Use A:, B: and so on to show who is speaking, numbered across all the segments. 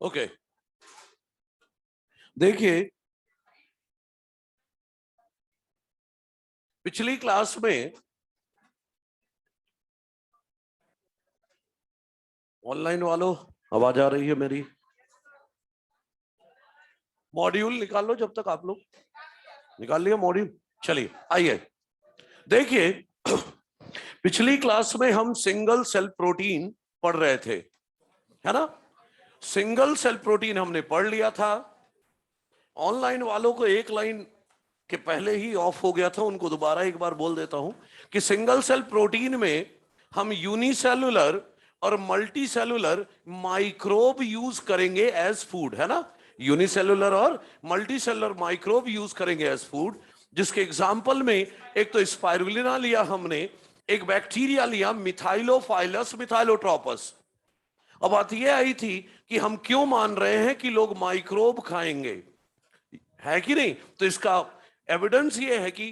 A: Okay, देखिए पिछली class में ऑनलाइन वालों आवाज आ रही है मेरी? मॉड्यूल निकाल लो जब तक आप लोग निकाल लिया मॉड्यूल। चलिए आइए देखिए पिछली क्लास में हम सिंगल सेल प्रोटीन पढ़ रहे थे, है ना? सिंगल सेल प्रोटीन हमने पढ़ लिया था। ऑनलाइन वालों को एक लाइन के पहले ही ऑफ हो गया था, उनको दोबारा एक बार बोल देता हूं कि सिंगल सेल प्रोटीन में हम यूनिसेलुलर और मल्टी सेलुलर माइक्रोब यूज करेंगे एज फूड, है ना? यूनिसेलुलर और मल्टी सेलुलर माइक्रोब यूज करेंगे एज फूड, जिसके एग्जाम्पल में एक तो स्पाइरुलिना लिया हमने, एक बैक्टीरिया लिया मिथाइलोफाइलस मिथाइलोट्रोपस। अब बात यह आई थी कि हम क्यों मान रहे हैं कि लोग माइक्रोब खाएंगे, है कि नहीं? तो इसका एविडेंस ये है कि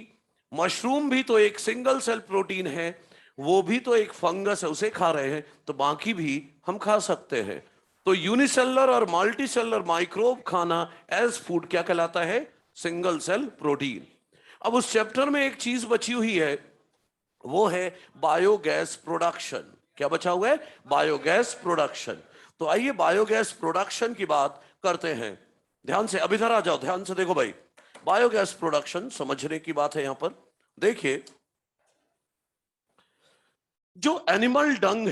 A: मशरूम भी तो एक सिंगल सेल प्रोटीन है, वो भी तो एक फंगस है, उसे खा रहे हैं, तो बाकी भी हम खा सकते हैं। तो यूनिसेलुलर और मल्टी सेलुलर माइक्रोब खाना एज फूड क्या कहलाता है? Single cell protein. अब उस चैप्टर में एक चीज बची हुई है, वो है बायोगैस प्रोडक्शन। क्या बचा हुआ है? Biogas production. तो आइए बायोगैस प्रोडक्शन की बात करते हैं। ध्यान से अब इधर आ जाओ, ध्यान से देखो भाई, बायोगैस प्रोडक्शन समझने की बात है यहां पर। देखिए जो एनिमल डंग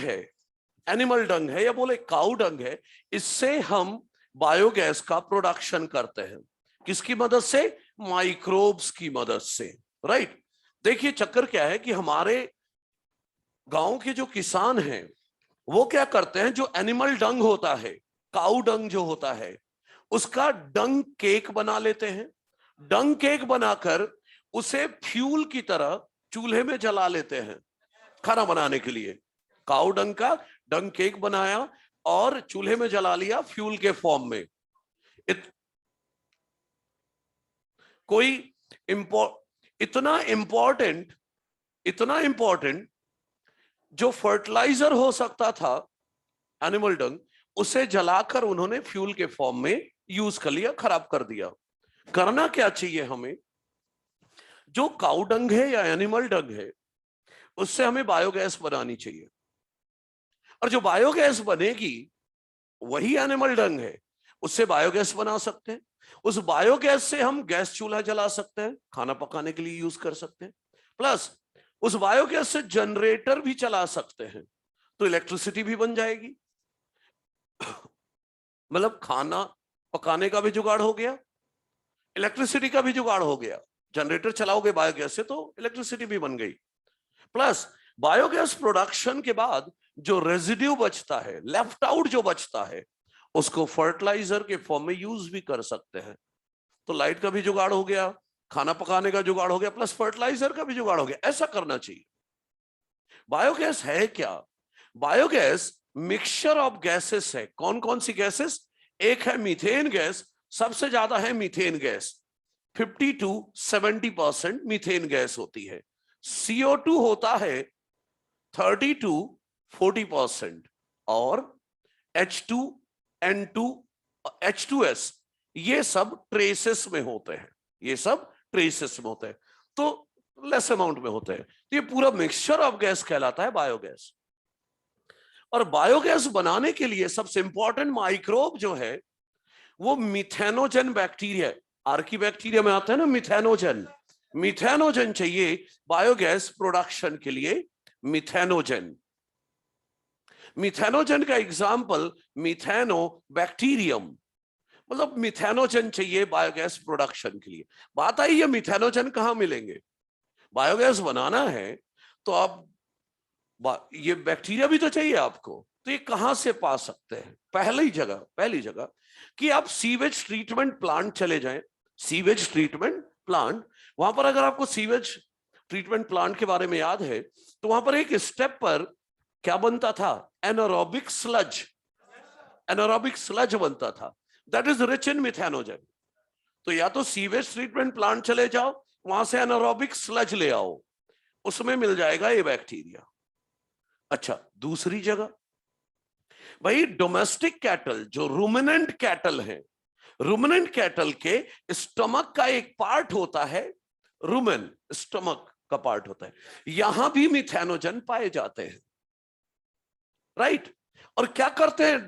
A: है या बोले काऊ डंग है, इससे हम बायोगैस का प्रोडक्शन करते हैं। किसकी मदद से? माइक्रोब्स की मदद से, राइट? देखिए चक्कर क्या है कि हमारे गांव के जो किसान हैं वो क्या करते हैं, जो एनिमल डंग होता है, काऊ डंग जो होता है, उसका डंग केक बना लेते हैं। डंग केक बनाकर उसे फ्यूल की तरह चूल्हे में जला लेते हैं खाना बनाने के लिए। काऊ डंग का डंग केक बनाया और चूल्हे में जला लिया फ्यूल के फॉर्म में। कोई इतना इंपॉर्टेंट जो फर्टिलाइजर हो सकता था एनिमल डंग, उसे जलाकर उन्होंने फ्यूल के फॉर्म में यूज कर लिया, खराब कर दिया। करना क्या चाहिए हमें? जो काऊ डंग है या एनिमल डंग है, उससे हमें बायोगैस बनानी चाहिए, और जो बायोगैस बनेगी वही एनिमल डंग है, उससे बायोगैस बना सकते हैं। उस बायोगैस से हम गैस चूल्हा जला सकते हैं, खाना पकाने के लिए यूज कर सकते हैं। प्लस उस बायोगैस से जनरेटर भी चला सकते हैं, तो इलेक्ट्रिसिटी भी बन जाएगी। मतलब खाना पकाने का भी जुगाड़ हो गया, इलेक्ट्रिसिटी का भी जुगाड़ हो गया। जनरेटर चलाओगे बायोगैस से तो इलेक्ट्रिसिटी भी बन गई। प्लस बायोगैस प्रोडक्शन के बाद जो रेजिड्यू बचता है, लेफ्ट आउट जो बचता है, उसको फर्टिलाइजर के फॉर्म में यूज भी कर सकते हैं। तो लाइट का भी जुगाड़ हो गया, खाना पकाने का जुगाड़ हो गया, प्लस फर्टिलाइजर का भी जुगाड़ हो गया। ऐसा करना चाहिए। बायोगैस है क्या? बायोगैस मिक्सचर ऑफ गैसेस है। कौन कौन सी गैसेस? एक है मीथेन गैस, सबसे ज्यादा है methane gas, 50 to 70% methane gas होती है। CO2 होता है 30 to 40%, और H2N2 H2S, ये सब ट्रेसेस में होते हैं, ये सब ट्रेसेस में होते हैं, तो लेस अमाउंट में होते हैं। तो ये पूरा मिक्सचर ऑफ गैस कहलाता है बायोगैस। और बायोगैस बनाने के लिए सबसे इंपॉर्टेंट माइक्रोब जो है वो मिथेनोजन बैक्टीरिया। आर्की बैक्टीरिया में आता है ना मिथेनोजन। मिथेनोजन चाहिए बायोगैस प्रोडक्शन के लिए, मिथेनोजन। मिथेनोजन का एग्जाम्पल मिथेनो बैक्टीरियम, मतलब मिथेनोजन चाहिए बायोगैस प्रोडक्शन के लिए। बात आई ये मिथेनोजन कहां मिलेंगे? बायोगैस बनाना है तो आप ये बैक्टीरिया भी तो चाहिए आपको, तो ये कहां से पा सकते हैं? पहली जगह कि आप सीवेज ट्रीटमेंट प्लांट चले जाएं। सीवेज ट्रीटमेंट प्लांट, वहां पर अगर आपको सीवेज ट्रीटमेंट प्लांट के बारे में याद है तो वहां पर एक स्टेप पर क्या बनता था? Anaerobic sludge. एनारोबिक स्लज बनता था, that is rich in methanogen. तो या तो सीवेज ट्रीटमेंट प्लांट चले जाओ, वहां से एनारोबिक स्लज ले आओ, उसमें मिल जाएगा ये बैक्टीरिया। अच्छा, दूसरी जगह भाई डोमेस्टिक कैटल जो रूमिनेंट कैटल है, रूमिनेंट कैटल के स्टमक का एक पार्ट होता है, रूमेन स्टमक का पार्ट होता है, यहां भी मिथेनोजन पाए जाते हैं, राइट। और क्या करते हैं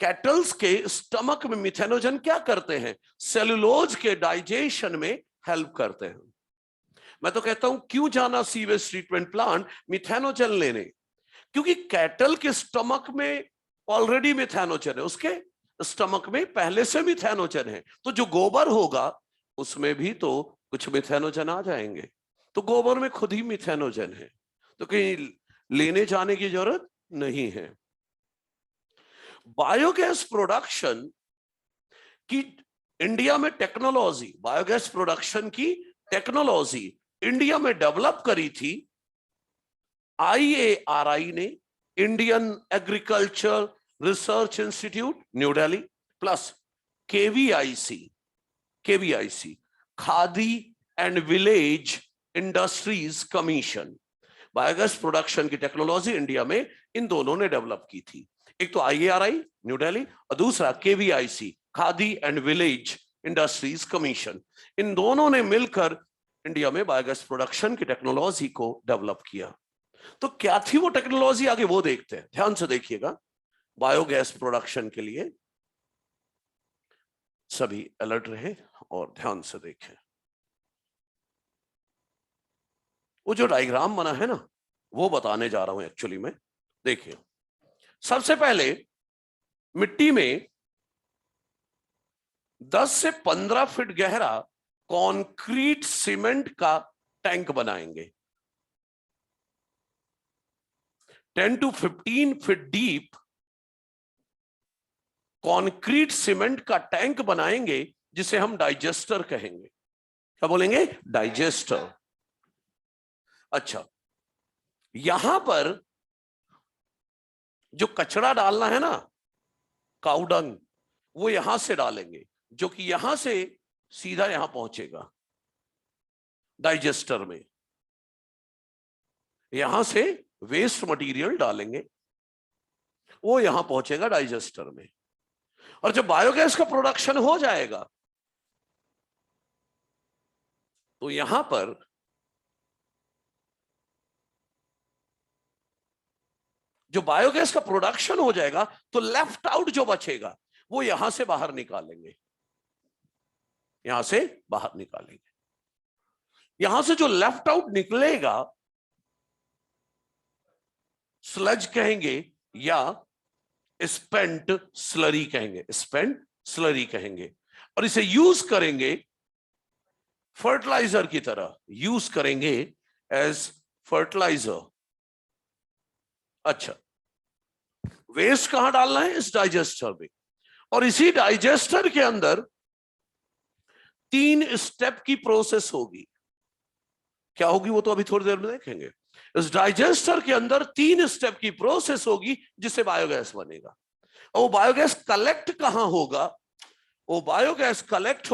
A: कैटल्स के स्टमक में, मिथेनोजन क्या करते हैं, सेलुलोज के डाइजेशन में हेल्प करते हैं। मैं तो कहता हूं क्यों जाना सीवेज ट्रीटमेंट प्लांट मिथेनोजन लेने, क्योंकि कैटल के स्टमक में ऑलरेडी मिथेनोजन है, उसके स्टमक में पहले से मिथेनोजन है, तो जो गोबर होगा उसमें भी तो कुछ मिथेनोजन आ जाएंगे, तो गोबर में खुद ही मिथेनोजन है, तो कहीं लेने जाने की जरूरत नहीं है। बायोगैस प्रोडक्शन की इंडिया में टेक्नोलॉजी, बायोगैस प्रोडक्शन की टेक्नोलॉजी इंडिया में डेवलप करी थी IARI ने, Indian agriculture research institute new Delhi, plus KVIC Khadi and village industries commission. Biogas production की टेक्नोलॉजी इंडिया में इन दोनों ने डेवलप की थी, एक तो IARI न्यू दिल्ली और दूसरा KVIC Khadi and village industries commission. इन दोनों ने मिलकर इंडिया में बायोगैस प्रोडक्शन की टेक्नोलॉजी को डेवलप किया। तो क्या थी वो टेक्नोलॉजी, आगे वो देखते हैं, ध्यान से देखिएगा। बायोगैस प्रोडक्शन के लिए सभी अलर्ट रहे और ध्यान से देखें। वो जो डायग्राम बना है ना, वो बताने जा रहा हूं एक्चुअली में। देखिए, सबसे पहले मिट्टी में 10 से 15 फीट गहरा कंक्रीट सीमेंट का टैंक बनाएंगे, 10 to 15 feet deep concrete cement का टैंक बनाएंगे, जिसे हम डाइजेस्टर कहेंगे। क्या बोलेंगे? डाइजेस्टर। अच्छा, यहां पर जो कचरा डालना है ना, काउडंग, वो यहां से डालेंगे, जो कि यहां से सीधा यहां पहुंचेगा डाइजेस्टर में। यहां से वेस्ट मटेरियल डालेंगे, वो यहां पहुंचेगा डाइजेस्टर में। और जब बायोगैस का प्रोडक्शन हो जाएगा तो यहां पर जो बायोगैस का प्रोडक्शन हो जाएगा तो लेफ्ट आउट जो बचेगा वो यहां से बाहर निकालेंगे, यहां से बाहर निकालेंगे। यहां से जो लेफ्ट आउट निकलेगा स्लज कहेंगे या स्पेंट स्लरी कहेंगे, स्पेंट स्लरी कहेंगे, और इसे यूज करेंगे फर्टिलाइजर की तरह, यूज करेंगे एज फर्टिलाइजर। अच्छा, वेस्ट कहां डालना है? इस डाइजेस्टर में, और इसी डाइजेस्टर के अंदर 3 स्टेप की प्रोसेस होगी। क्या होगी वो तो अभी थोड़ी देर में देखेंगे। इस डाइजेस्टर के अंदर 3 स्टेप की प्रोसेस होगी जिससे बायोगैस बनेगा। और वो बायोगैस कलेक्ट कहां होगा? वो बायोगैस कलेक्ट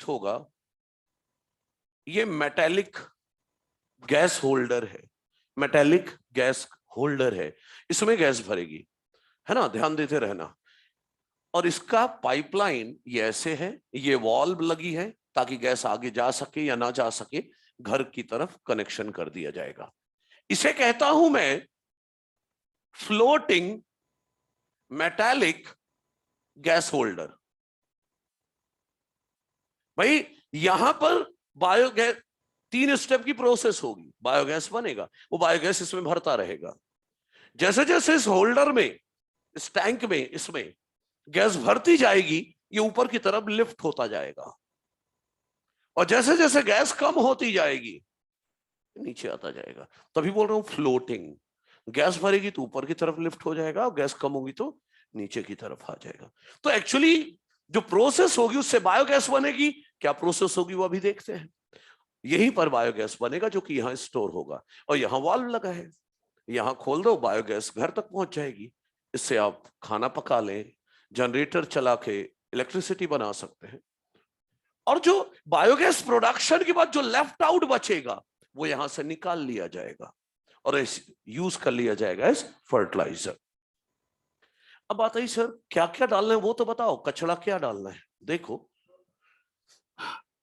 A: होगा ये मेटेलिक गैस होल्डर है, मेटेलिक गैस होल्डर है, इसमें गैस भरेगी, है ना, ध्यान देते रहना। और इसका पाइपलाइन ये ऐसे है, ये वॉल्व लगी है ताकि गैस आगे जा सके या ना जा सके, घर की तरफ कनेक्शन कर दिया जाएगा। इसे कहता हूं मैं फ्लोटिंग मेटालिक गैस होल्डर। भाई यहां पर बायोगैस 3 स्टेप की प्रोसेस होगी, बायोगैस बनेगा, वो बायोगैस इसमें भरता रहेगा। जैसे जैसे इस होल्डर में, इस टैंक में, इसमें गैस भरती जाएगी, ये ऊपर की तरफ लिफ्ट होता जाएगा, और जैसे जैसे गैस कम होती जाएगी नीचे आता जाएगा। तभी बोल रहा हूं फ्लोटिंग। गैस भरेगी तो ऊपर की तरफ लिफ्ट हो जाएगा, और गैस कम होगी तो नीचे की तरफ आ जाएगा। तो एक्चुअली जो प्रोसेस होगी उससे बायोगैस बनेगी। क्या प्रोसेस होगी वो अभी देखते हैं। यहीं पर बायोगैस बनेगा जो कि यहां स्टोर होगा, और यहां वाल्व लगा है, यहां खोल दो, बायोगैस घर तक पहुंच जाएगी। इससे आप खाना पका लें, जनरेटर चला के इलेक्ट्रिसिटी बना सकते हैं। और जो बायोगैस प्रोडक्शन के बाद जो लेफ्ट आउट बचेगा वो यहां से निकाल लिया जाएगा और यूज कर लिया जाएगा एज फर्टिलाइजर। अब बात आई सर क्या क्या डालना है वो तो बताओ, कचड़ा क्या डालना है। देखो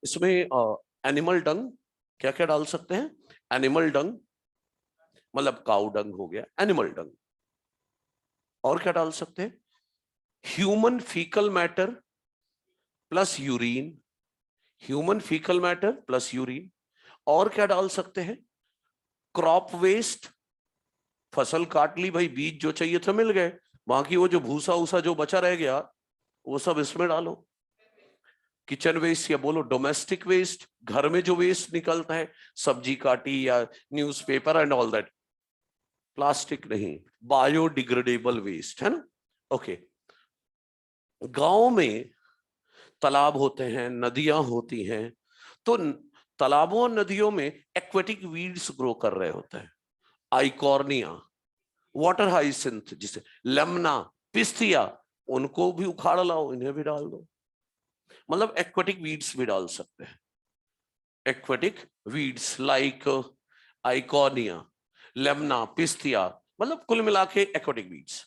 A: इसमें एनिमल डंग, क्या क्या डाल सकते हैं, एनिमल डंग मतलब काउ डंग हो गया, एनिमल डंग। और क्या डाल सकते हैं, human faecal matter plus urine, human faecal matter plus urine. और क्या डाल सकते हैं, क्रॉप वेस्ट, फसल काट ली भाई, बीज जो चाहिए थे मिल गए, बाकी वो जो भूसा उसा जो बचा रह गया वो सब इसमें डालो। किचन वेस्ट या बोलो डोमेस्टिक वेस्ट, घर में जो वेस्ट निकलता है, सब्जी काटी या newspaper and all that, plastic नहीं, बायोडिग्रेडेबल वेस्ट है ना। ओके, गांव में तालाब होते हैं, नदियां होती हैं, तो तालाबों और नदियों में एक्वेटिक वीड्स ग्रो कर रहे होते हैं, आइकॉर्निया, वाटर हाइसिंथ, जिसे लेमना, पिस्तिया, उनको भी उखाड़ लाओ, इन्हें भी डाल दो। मतलब एक्वेटिक वीड्स भी डाल सकते हैं, aquatic weeds like eichhornia, lemna, pistia, मतलब कुल मिला के एक्वेटिक वीड्स।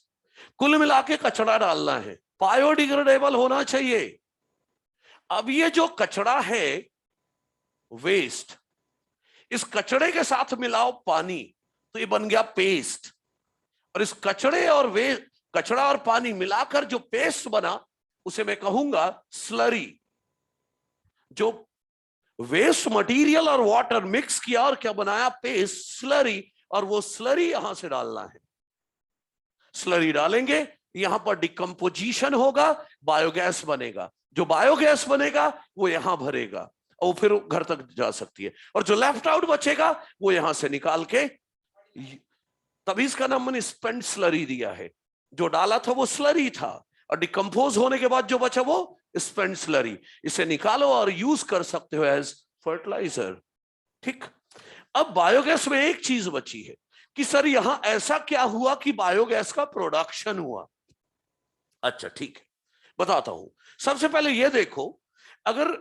A: कुल मिला के कचरा डालना है, बायोडिग्रेडेबल होना चाहिए। अब ये जो कचरा है वेस्ट, इस कचड़े के साथ मिलाओ पानी तो ये बन गया पेस्ट, और इस कचड़े और कचड़ा और पानी मिलाकर जो पेस्ट बना उसे मैं कहूंगा स्लरी। जो वेस्ट मटेरियल और वाटर मिक्स किया और क्या बनाया, पेस्ट, स्लरी, और वो स्लरी यहां से डालना है। स्लरी डालेंगे, यहां पर डिकम्पोजिशन होगा, बायोगैस बनेगा, जो बायोगैस बनेगा वो यहां भरेगा और फिर घर तक जा सकती है, और जो लेफ्ट आउट बचेगा वो यहां से निकाल के, तभी इसका नाम मैंने स्पेंट स्लरी दिया है। जो डाला था वो स्लरी था, और डिकम्पोज होने के बाद जो बचा वो स्पेंट स्लरी। इसे निकालो और यूज कर सकते हो एज फर्टिलाइजर। ठीक, अब बायोगैस में एक चीज बची है कि सर यहां ऐसा क्या हुआ कि बायोगैस का प्रोडक्शन हुआ। अच्छा ठीक है, बताता हूं। सबसे पहले ये देखो, अगर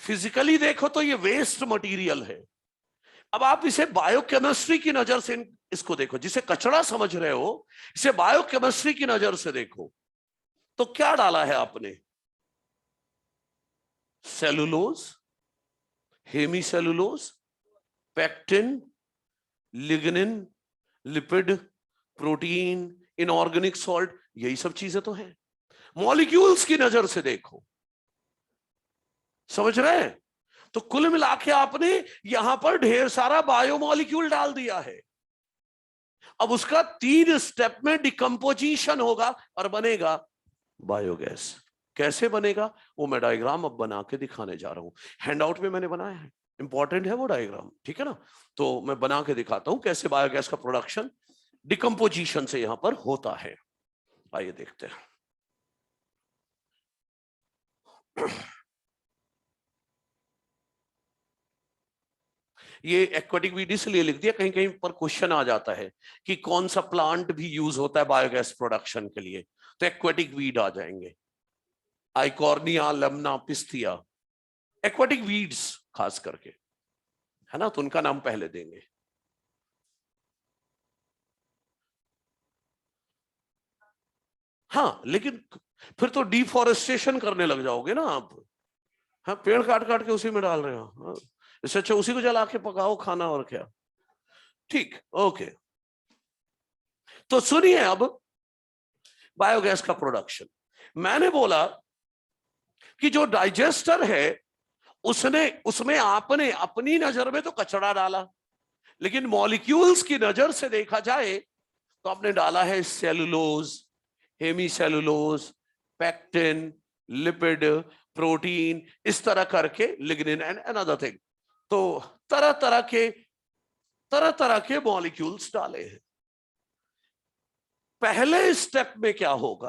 A: फिजिकली देखो तो ये वेस्ट मटेरियल है। अब आप इसे बायोकेमिस्ट्री की नजर से इसको देखो, जिसे कचरा समझ रहे हो इसे बायोकेमिस्ट्री की नजर से देखो। तो क्या डाला है आपने, cellulose, hemicellulose, pectin, lignin, lipid, protein, inorganic salt, यही सब चीजें तो हैं। मॉलिक्यूल्स की नजर से देखो, समझ रहे हैं। तो कुल मिला के आपने यहां पर ढेर सारा बायोमॉलिक्यूल डाल दिया है। अब उसका 3 स्टेप में डिकम्पोजिशन होगा और बनेगा बायोगैस। कैसे बनेगा वो मैं डायग्राम अब बना के दिखाने जा रहा हूं, हैंडआउट में मैंने बनाया है, इंपॉर्टेंट है वो डायग्राम, ठीक है ना। तो मैं बना के दिखाता हूं कैसे बायोगैस का प्रोडक्शन डिकम्पोजिशन से यहां पर होता है। आइए देखते हैं। ये एक्वेटिक वीड इसलिए लिख दिया, कहीं कहीं पर क्वेश्चन आ जाता है कि कौन सा प्लांट भी यूज होता है बायोगैस प्रोडक्शन के लिए, तो एक्वेटिक वीड आ जाएंगे, आइकॉर्निया, लेमना, पिस्तिया, एक्वेटिक वीड्स खास करके, है ना, तो उनका नाम पहले देंगे। हाँ लेकिन फिर तो डिफॉरेस्टेशन करने लग जाओगे ना आप। हाँ, पेड़ काट काट के उसी में डाल रहे हो, हाँ, इससे अच्छा उसी को जला के पकाओ खाना, और क्या। ठीक, ओके। तो सुनिए अब बायोगैस का प्रोडक्शन। मैंने बोला कि जो डाइजेस्टर है उसने, उसमें आपने अपनी नजर में तो कचरा डाला, लेकिन मॉलिक्यूल्स की नजर से देखा जाए तो आपने डाला है cellulose, hemicellulose, pectin, lipid, protein, इस तरह करके लिग्निन एंड अनदर थिंग। तो तरह तरह के मॉलिक्यूल्स डाले हैं। पहले स्टेप में क्या होगा,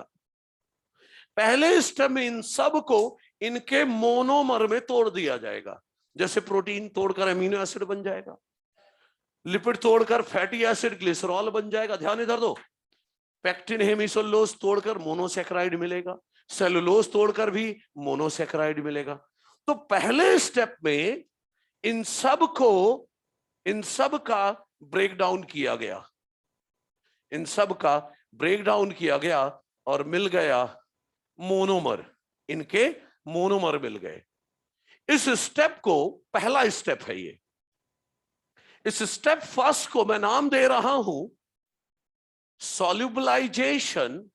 A: पहले स्टेप में इन सब को इनके मोनोमर में तोड़ दिया जाएगा। जैसे प्रोटीन तोड़कर अमीनो एसिड बन जाएगा, लिपिड तोड़कर फैटी एसिड ग्लिसरॉल बन जाएगा, ध्यान इधर दो। पेक्टिन हेमिसेलुलोज तोड़कर मोनोसेक्राइड मिलेगा, सेलुलोज तोड़कर भी मोनोसेक्राइड मिलेगा। तो पहले स्टेप में इन सब को इन सब का ब्रेकडाउन किया गया, इन सब का ब्रेकडाउन किया गया और मिल गया मोनोमर, इनके मोनोमर मिल गए। इस स्टेप को, पहला स्टेप है ये, इस स्टेप फर्स्ट को मैं नाम दे रहा हूं सॉल्युबलाइजेशन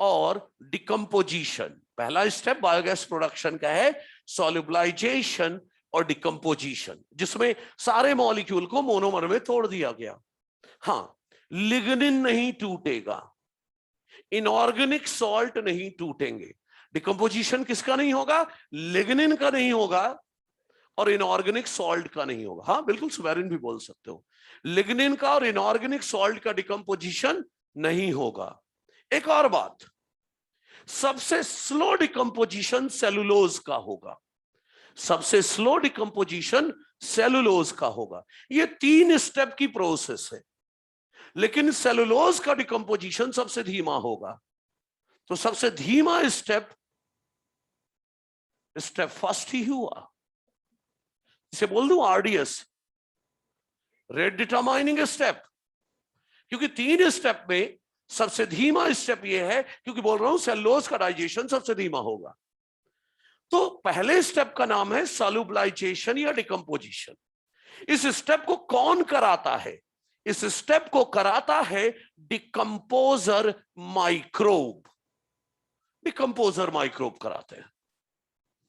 A: और डिकम्पोजिशन। पहला स्टेप बायोगैस प्रोडक्शन का है सॉल्युबलाइजेशन और डिकम्पोजिशन, जिसमें सारे मॉलिक्यूल को मोनोमर में तोड़ दिया गया। हां, लिग्निन नहीं टूटेगा, इनऑर्गेनिक सॉल्ट नहीं टूटेंगे। डिकम्पोजिशन किसका नहीं होगा? लिग्निन का नहीं होगा और इनऑर्गेनिक सॉल्ट का नहीं होगा। हाँ बिल्कुल, सुवेरिन भी बोल सकते हो। लिग्निन का और इनऑर्गेनिक सॉल्ट का डिकम्पोजिशन नहीं होगा। एक और बात, सबसे स्लो डिकम्पोजिशन सेलुलोज का होगा, सबसे स्लो डिकम्पोजिशन सेलुलोज का होगा। ये 3 स्टेप की प्रोसेस है, लेकिन सेलुलोज का डिकम्पोजिशन सबसे धीमा होगा। तो सबसे धीमा स्टेप फर्स्ट ही हुआ, इसे बोल दूं आरडीएस, रेट डिटरमाइनिंग स्टेप, क्योंकि 3 स्टेप में सबसे धीमा स्टेप ये है, क्योंकि बोल रहा हूं सेलुलोज का डाइजेशन सबसे धीमा होगा। तो पहले स्टेप का नाम है सॉल्युबलाइजेशन या डिकम्पोजिशन। इस स्टेप को कौन कराता है? इस स्टेप को कराता है डिकम्पोजर माइक्रोब, डिकम्पोजर माइक्रोब कराते हैं।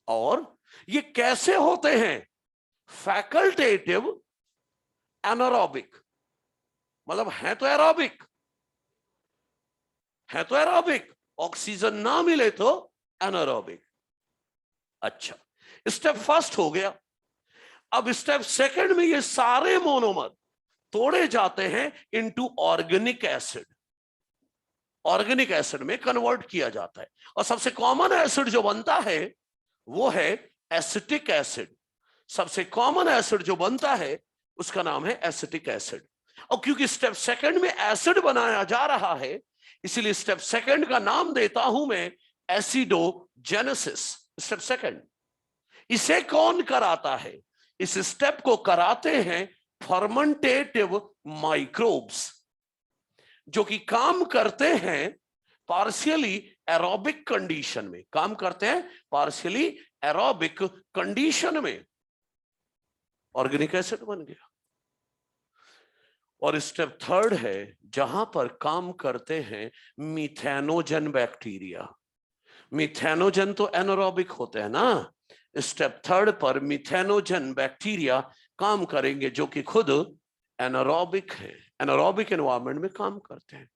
A: और ये कैसे होते हैं? फैकल्टेटिव एनारोबिक, मतलब है तो एरोबिक, है तो एरोबिक, ऑक्सीजन ना मिले तो एनारोबिक। अच्छा, स्टेप फर्स्ट हो गया। अब स्टेप सेकंड में ये सारे मोनोमर तोड़े जाते हैं into organic acid, organic acid में कन्वर्ट किया जाता है। और सबसे कॉमन एसिड जो बनता है वो है एसिटिक एसिड। सबसे कॉमन एसिड जो बनता है उसका नाम है एसिटिक एसिड। और क्योंकि स्टेप सेकंड में एसिड बनाया जा रहा है, इसीलिए स्टेप सेकंड का नाम देता हूं मैं एसिडोजेनेसिस। स्टेप सेकंड, इसे कौन कराता है? इस स्टेप को कराते हैं फर्मेंटेटिव माइक्रोब्स, जो कि काम करते हैं पार्शियली एरोबिक कंडीशन में, काम करते हैं पार्शियली एरोबिक कंडीशन में। ऑर्गेनिक एसिड बन गया। और स्टेप थर्ड है जहां पर काम करते हैं मिथेनोजन बैक्टीरिया। मिथेनोजन तो एनारोबिक होते हैं ना, स्टेप थर्ड पर मिथेनोजन बैक्टीरिया काम करेंगे, जो कि खुद एनारोबिक है, एनारोबिक एनवायरनमेंट में काम करते हैं।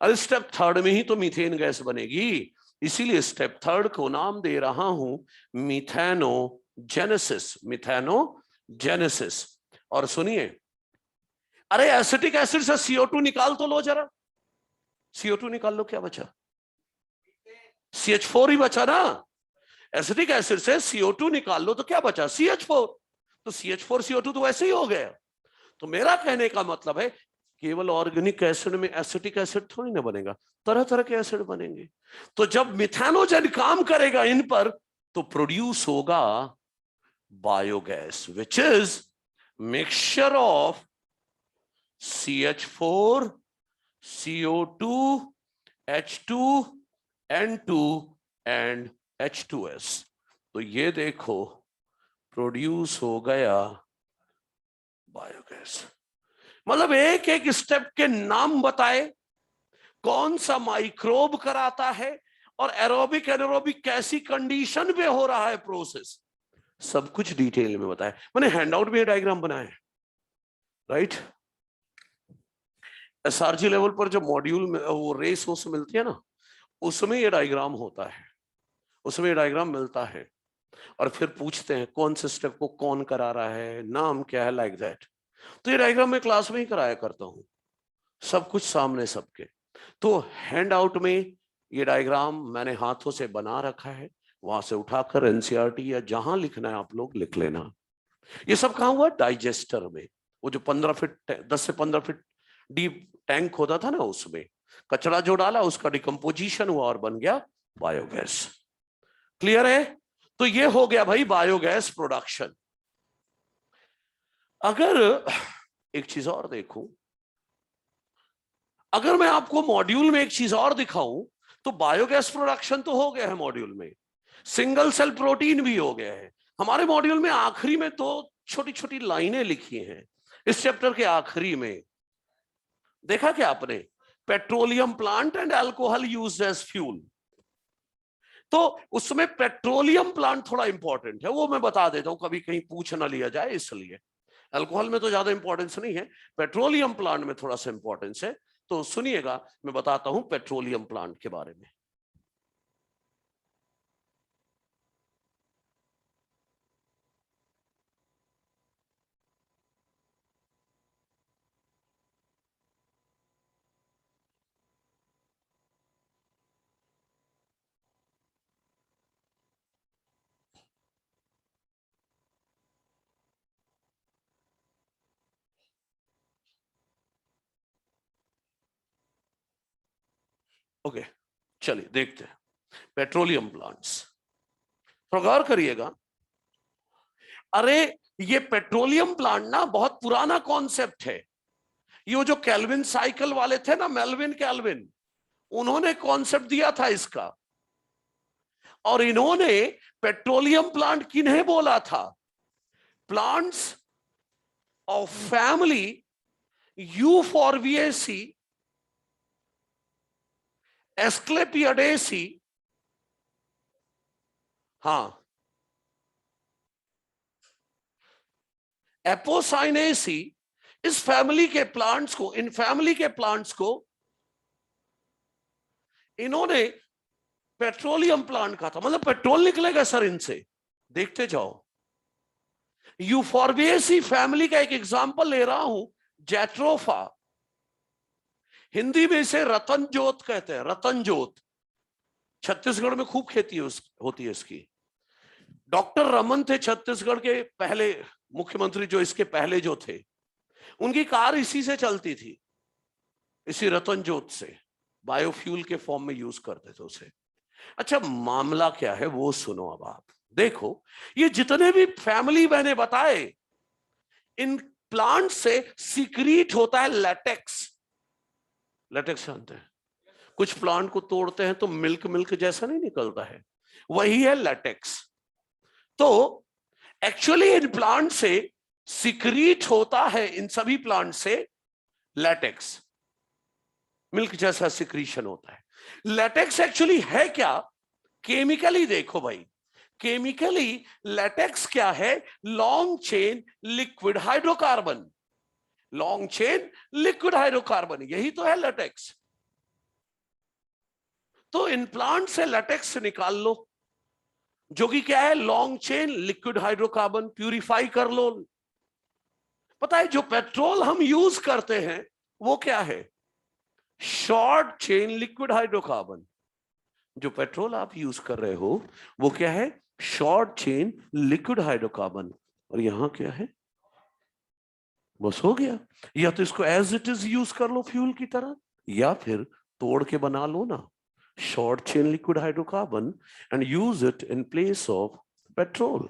A: और स्टेप थर्ड में ही तो मीथेन गैस बनेगी, इसीलिए स्टेप थर्ड को नाम दे रहा हूं मिथेनोजेनेसिस, मिथेनोजेनेसिस। और सुनिए, अरे एसिटिक एसिड से CO2 निकाल तो लो जरा, CO2 निकाल लो, क्या बचा? CH4 ही बचा ना। एसिटिक एसिड से CO2 निकाल लो तो क्या बचा? CH4। तो CH4 CO2 तो वैसे ही हो गया। तो मेरा कहने का मतलब है केवल ऑर्गेनिक एसिड में एसिटिक एसिड थोड़ी ना बनेगा, तरह तरह के एसिड बनेंगे। तो जब मिथेनोजन काम करेगा इन पर तो प्रोड्यूस होगा biogas, which is mixture of CH4, CO2, H2, N2 and H2S। तो ये देखो प्रोड्यूस हो गया बायोगैस। मतलब एक एक स्टेप के नाम बताए, कौन सा माइक्रोब कराता है और एरोबिक एनारोबिक कैसी कंडीशन पे हो रहा है प्रोसेस, सब कुछ डिटेल में बताया। मैंने हैंडआउट में डायग्राम बनाया है, राइट। SRG लेवल पर जो मॉड्यूल में वो रेस सोर्स मिलती है ना, उसमें ये डायग्राम होता है, उसमें ये डायग्राम मिलता है। और फिर पूछते हैं कौन से स्टेप को कौन करा रहा है, नाम क्या है, लाइक दैट। तो ये डायग्राम मैं क्लास में ही कराया करता हूं, सब कुछ सामने सबके। तो हैंड आउट में ये डायग्राम मैंने हाथों से बना रखा है, वहां से उठाकर NCERT या जहां लिखना है आप लोग लिख लेना। ये सब कहां हुआ? डाइजेस्टर में। वो जो 15 फीट 10 से 15 फीट डीप टैंक होता था ना, उसमें कचरा जो डाला उसका डिकम्पोजिशन हुआ और बन गया बायोगैस। क्लियर है? तो ये हो गया भाई बायोगैस प्रोडक्शन। अगर एक चीज और देखूं, अगर मैं आपको मॉड्यूल में एक चीज और दिखाऊं, तो बायोगैस प्रोडक्शन तो हो गया है मॉड्यूल में, सिंगल सेल प्रोटीन भी हो गया है। हमारे मॉड्यूल में आखिरी में दो छोटी छोटी लाइनें लिखी हैं इस चैप्टर के आखिरी में, देखा क्या आपने? Petroleum plant and alcohol used as fuel. तो उसमें पेट्रोलियम प्लांट थोड़ा इंपॉर्टेंट है, वो मैं बता देता हूं, कभी कहीं पूछ ना लिया जाए इसलिए। अल्कोहल में तो ज्यादा इंपॉर्टेंस नहीं है, पेट्रोलियम प्लांट में थोड़ा सा इंपॉर्टेंस है। तो सुनिएगा, मैं बताता हूं पेट्रोलियम प्लांट के बारे में। ओके, चलिए देखते हैं पेट्रोलियम प्लांट्स। गौर करिएगा, अरे ये पेट्रोलियम प्लांट ना बहुत पुराना कॉन्सेप्ट है। ये जो केल्विन साइकिल वाले थे ना, मेल्विन केल्विन, उन्होंने कॉन्सेप्ट दिया था इसका। और इन्होंने पेट्रोलियम प्लांट किन्हें बोला था? प्लांट्स ऑफ फैमिली यूफॉर्बिएसी, एस्क्लेपियडेसी, हाँ, एपोसाइनेसी, इस फैमिली के प्लांट्स को, इन फैमिली के प्लांट्स को इन्होंने पेट्रोलियम प्लांट कहा था। मतलब पेट्रोल निकलेगा सर इनसे, देखते जाओ। यूफॉर्बिएसी फैमिली का एक एग्जांपल ले रहा हूं, जैट्रोफा। हिंदी में इसे रतन जोत कहते हैं, रतन जोत। छत्तीसगढ़ में खूब खेती होती है इसकी। डॉक्टर रमन थे छत्तीसगढ़ के पहले मुख्यमंत्री, जो इसके पहले जो थे, उनकी कार इसी से चलती थी, इसी रतन जोत से। बायोफ्यूल के फॉर्म में यूज करते थे उसे। अच्छा, मामला क्या है वो सुनो। अब आप देखो, ये जितने भी फैमिली मैंने बताए, इन प्लांट से सीक्रीट होता है लैटेक्स। लैटेक्स जानते हैं? कुछ प्लांट को तोड़ते हैं तो मिल्क मिल्क जैसा नहीं निकलता है, वही है लैटेक्स। तो एक्चुअली इन प्लांट से सीक्रीट होता है, इन सभी प्लांट से लैटेक्स, मिल्क जैसा सिक्रीशन होता है। लैटेक्स एक्चुअली है क्या? केमिकली देखो भाई, केमिकली लैटेक्स क्या है? Long chain liquid hydrocarbon. Long chain liquid hydrocarbon, यही तो है लैटेक्स। तो इन प्लांट से लैटेक्स निकाल लो, जो कि क्या है? Long chain liquid hydrocarbon. Purify कर लो। पता है जो पेट्रोल हम यूज करते हैं वो क्या है? Short chain liquid hydrocarbon. जो पेट्रोल आप यूज कर रहे हो वो क्या है? Short chain liquid hydrocarbon. और यहां क्या है? बस हो गया। या तो इसको एज इट इज यूज कर लो फ्यूल की तरह, या फिर तोड़ के बना लो ना, short chain liquid hydrocarbon, and use it in place of petrol.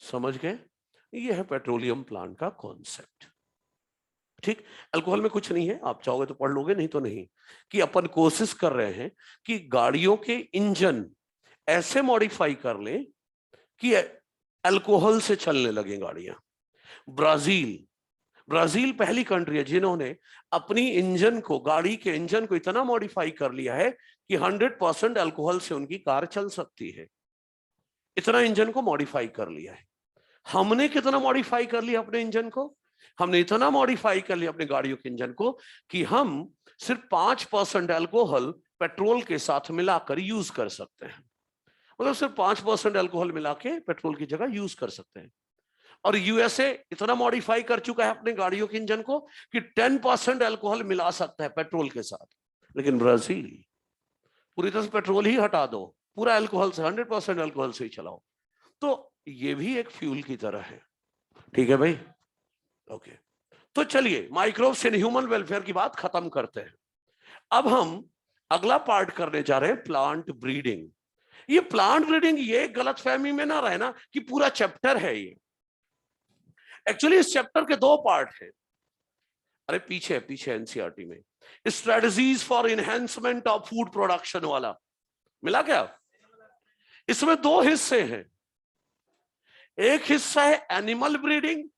A: समझ गए? ये है पेट्रोलियम प्लांट का कॉन्सेप्ट। ठीक, अल्कोहल में कुछ नहीं है, आप चाहोगे तो पढ़ लोगे, नहीं तो नहीं। कि अपन कोशिश कर रहे हैं कि गाड़ियों के इंजन ऐसे मॉडिफाई कर लें कि अल्कोहल से चलने लगे गाड़ियां। ब्राजील, ब्राजील पहली कंट्री है जिन्होंने अपनी इंजन को, गाड़ी के इंजन को इतना मॉडिफाई कर लिया है कि 100% अल्कोहल से उनकी कार चल सकती है। इतना इंजन को मॉडिफाई कर लिया है। हमने कितना मॉडिफाई कर लिया अपने इंजन को? हमने इतना मॉडिफाई कर लिया अपने गाड़ियों के इंजन को कि हम सिर्फ 5% अल्कोहल पेट्रोल के साथ मिलाकर यूज कर सकते हैं। मतलब सिर्फ 5% अल्कोहल मिला के पेट्रोल की जगह यूज कर सकते हैं। और यूएसए इतना मॉडिफाई कर चुका है अपने गाड़ियों के इंजन को कि 10% अल्कोहल मिला सकता है पेट्रोल के साथ। लेकिन ब्राजील पूरी तरह से पेट्रोल ही हटा दो, पूरा अल्कोहल से, 100% अल्कोहल से ही चलाओ। तो ये भी एक फ्यूल की तरह है। ठीक है भाई? ओके, तो चलिए माइक्रोब्स इन ह्यूमन वेलफेयर की बात खत्म करते हैं। अब हम अगला पार्ट करने जा रहे हैं, प्लांट ब्रीडिंग। ये प्लांट ब्रीडिंग, ये गलतफहमी में ना रहे ना कि पूरा चैप्टर है ये। एक्चुअली इस चैप्टर के दो पार्ट हैं। अरे पीछे पीछे एनसीईआरटी में strategies for enhancement of food production वाला मिला क्या? इसमें दो हिस्से हैं। एक हिस्सा है एनिमल ब्रीडिंग,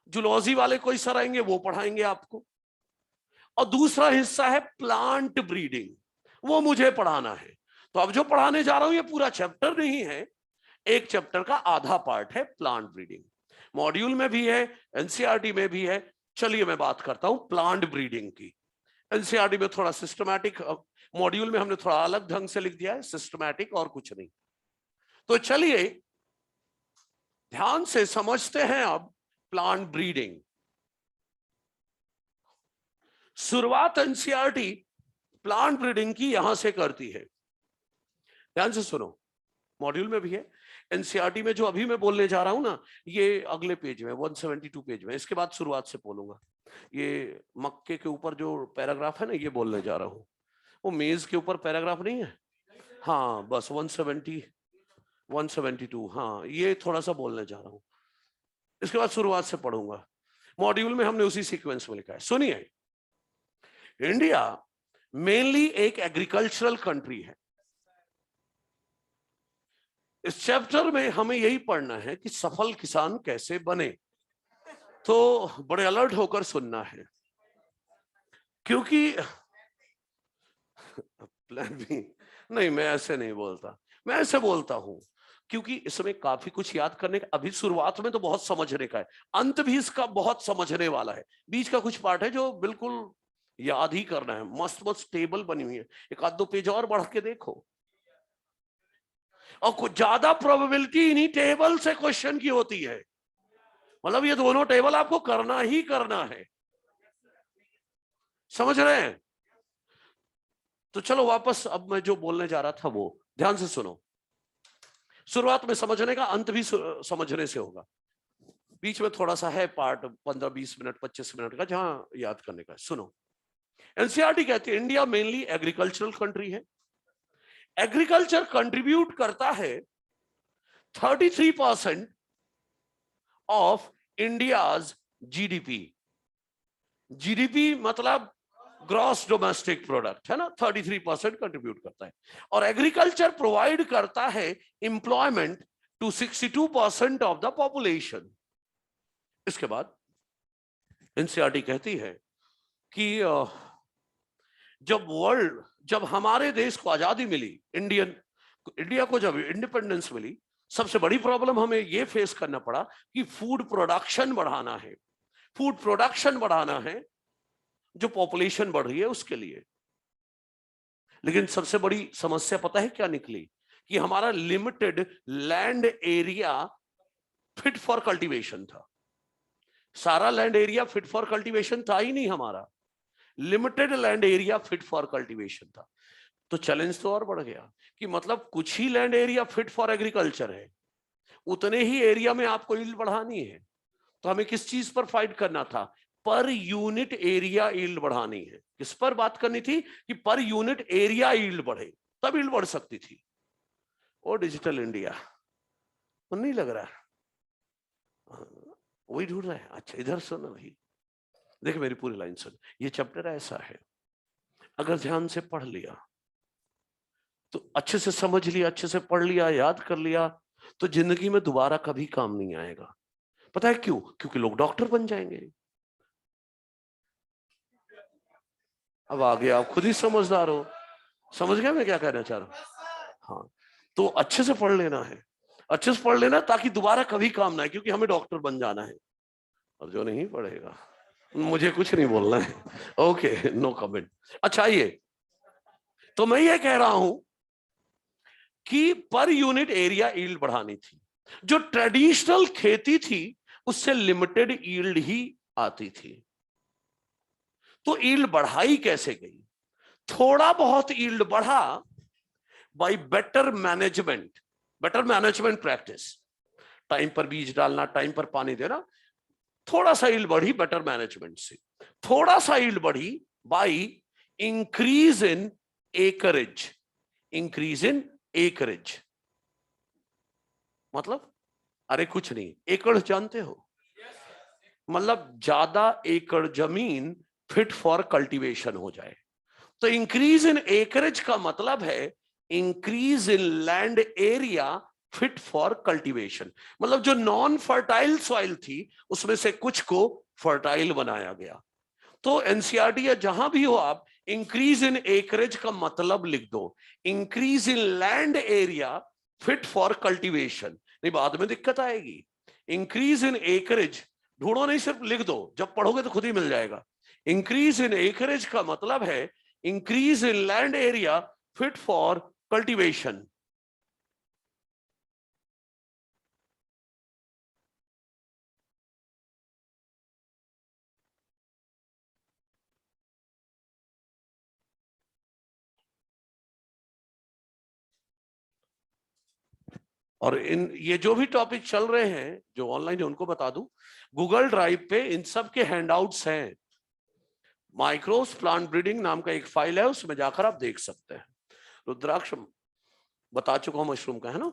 A: जूलॉजी वाले कोई सर आएंगे वो पढ़ाएंगे आपको, और दूसरा हिस्सा है प्लांट ब्रीडिंग, वो मुझे पढ़ाना है। तो अब जो पढ़ाने जा रहा हूं ये पूरा चैप्टर नहीं है, एक चैप्टर का आधा पार्ट है प्लांट ब्रीडिंग। मॉड्यूल में भी है, एनसीईआरटी में भी है। चलिए मैं बात करता हूं प्लांट ब्रीडिंग की। एनसीईआरटी में थोड़ा सिस्टमैटिक, मॉड्यूल में हमने थोड़ा अलग ढंग से लिख दिया है, सिस्टमैटिक और कुछ नहीं। तो चलिए ध्यान से समझते हैं अब प्लांट ब्रीडिंग। शुरुआत एनसीईआरटी प्लांट ब्रीडिंग की यहां से करती है। ध्यान से सुनो, मॉड्यूल में भी है, एनसीईआरटी में जो अभी मैं बोलने जा रहा हूं ना, ये अगले पेज में 172 पेज में, इसके बाद शुरुआत से बोलूंगा। ये मक्के के ऊपर जो पैराग्राफ है ना, ये बोलने जा रहा हूं। वो मेज के ऊपर पैराग्राफ नहीं है, हाँ बस 172, हाँ ये थोड़ा सा बोलने जा रहा हूं, इसके बाद शुरुआत से पढ़ूंगा। मॉड्यूल में हमने उसी सीक्वेंस में लिखा है। सुनिए, इंडिया मेनली एक एग्रीकल्चरल कंट्री है। इस चैप्टर में हमें यही पढ़ना है कि सफल किसान कैसे बने। तो बड़े अलर्ट होकर सुनना है, क्योंकि प्लान बी नहीं, मैं ऐसे नहीं बोलता, मैं ऐसे बोलता हूं क्योंकि इसमें काफी कुछ याद करने का, अभी शुरुआत में तो बहुत समझने का है, अंत भी इसका बहुत समझने वाला है। बीच का कुछ पार्ट है जो बिल्कुल याद ही करना है। मस्त मस्त टेबल बनी हुई है, एक आध दो पेज और बढ़ के देखो, और कुछ ज्यादा प्रोबेबिलिटी इन्हीं टेबल से क्वेश्चन की होती है। मतलब ये दोनों टेबल आपको करना ही करना है, समझ रहे हैं? तो चलो वापस, अब मैं जो बोलने जा रहा था वो ध्यान से सुनो। शुरुआत में समझने का, अंत भी समझने से होगा। बीच में थोड़ा सा है पार्ट 15-20 मिनट 25 मिनट का जहां याद करने का। सुनो, एनसीईआरटी कहती है इंडिया मेनली एग्रीकल्चरल कंट्री है। एग्रीकल्चर कंट्रीब्यूट करता है 33% ऑफ इंडियाज जीडीपी। जीडीपी मतलब ग्रॉस डोमेस्टिक प्रोडक्ट है ना, 33% कंट्रीब्यूट करता है। और एग्रीकल्चर प्रोवाइड करता है employment to 62% of the population. इसके बाद एनसीईआरटी कहती है कि जब हमारे देश को आजादी मिली, इंडिया को जब इंडिपेंडेंस मिली, सबसे बड़ी प्रॉब्लम हमें यह फेस करना पड़ा कि फूड प्रोडक्शन बढ़ाना है। फूड प्रोडक्शन बढ़ाना है, जो पॉपुलेशन बढ़ रही है उसके लिए। लेकिन सबसे बड़ी समस्या पता है क्या निकली? कि हमारा limited land area fit for cultivation था। सारा land area fit for cultivation था ही नहीं हमारा, limited land area fit for cultivation था। तो चैलेंज तो और बढ़ गया कि मतलब कुछ ही land area fit for agriculture है, उतने ही एरिया में आपको यील्ड बढ़ानी है। तो हमें किस चीज पर फाइट करना था? पर यूनिट एरिया यील्ड बढ़ानी है। किस पर बात करनी थी? कि पर यूनिट एरिया यील्ड बढ़े, तब यील्ड बढ़ सकती थी। और डिजिटल इंडिया नहीं लग रहा है, वही ढूंढ रहा है। अच्छा इधर सुनो भाई, देख मेरी पूरी लाइन सुन। ये चैप्टर ऐसा है, अगर ध्यान से पढ़ लिया तो अच्छे से समझ लिया, अच्छे से पढ़ लिया, याद कर लिया, तो जिंदगी में दोबारा कभी काम नहीं आएगा। पता है क्यों? क्योंकि लोग डॉक्टर बन जाएंगे। अब आगे आप खुद ही समझदार हो, समझ गया मैं क्या कहना चाह रहा हूं? हाँ, तो अच्छे से पढ़ लेना है, अच्छे से पढ़ लेना ताकि दोबारा कभी काम ना आए, क्योंकि हमें डॉक्टर बन जाना है। और जो नहीं पढ़ेगा, मुझे कुछ नहीं बोलना है। Okay, no comment. अच्छा ये तो मैं ये कह रहा हूं कि पर यूनिट एरिया यील्ड बढ़ानी थी। जो ट्रेडिशनल खेती थी उससे लिमिटेड यील्ड ही आती थी। तो यील्ड बढ़ाई कैसे गई? थोड़ा बहुत यील्ड बढ़ा by better management practice. Time पर बीज डालना, टाइम पर पानी देना, थोड़ा सा यील्ड बढ़ी बेटर मैनेजमेंट से। थोड़ा सा यील्ड बढ़ी बाय इंक्रीज इन एकरेज। मतलब अरे कुछ नहीं, एकड़ जानते हो? मतलब ज्यादा एकड़ जमीन फिट फॉर कल्टीवेशन हो जाए। तो इंक्रीज इन एकरेज का मतलब है increase in land area fit for cultivation. मतलब जो नॉन फर्टाइल सॉइल थी उसमें से कुछ को फर्टाइल बनाया गया। तो एनसीईआरटी या जहां भी हो आप इंक्रीज इन एकरेज का मतलब लिख दो, increase in land area fit for cultivation. नहीं बाद में दिक्कत आएगी। इंक्रीज इन एकरेज ढूंढो नहीं, सिर्फ लिख दो, जब पढ़ोगे तो खुद ही मिल जाएगा। इंक्रीज इन एकरेज का मतलब है increase in land area fit for cultivation. और इन ये जो भी टॉपिक चल रहे हैं जो ऑनलाइन है उनको बता दूं, गूगल ड्राइव पे इन सब के हैंडआउट्स हैं। माइक्रोस प्लांट ब्रीडिंग नाम का एक फाइल है, उसमें जाकर आप देख सकते हैं। रुद्राक्ष बता चुका हूं, मशरूम का है ना,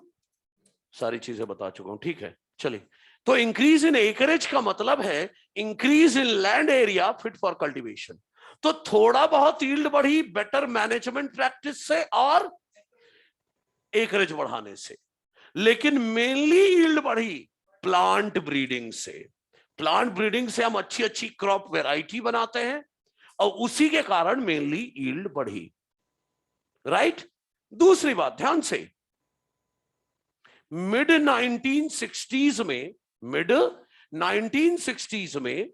A: सारी चीजें बता चुका हूं, ठीक है। चलिए, तो इंक्रीज इन एकरेज का मतलब है increase in land area fit for cultivation. तो थोड़ा बहुत यील्ड बढ़ी बेटर मैनेजमेंट प्रैक्टिस से और एकरेज बढ़ाने से, लेकिन मेनली यील्ड बढ़ी प्लांट ब्रीडिंग से। प्लांट ब्रीडिंग से हम अच्छी अच्छी क्रॉप वैरायटी बनाते हैं और उसी के कारण मेनली यील्ड बढ़ी। राइट। दूसरी बात ध्यान से, मिड 1960s में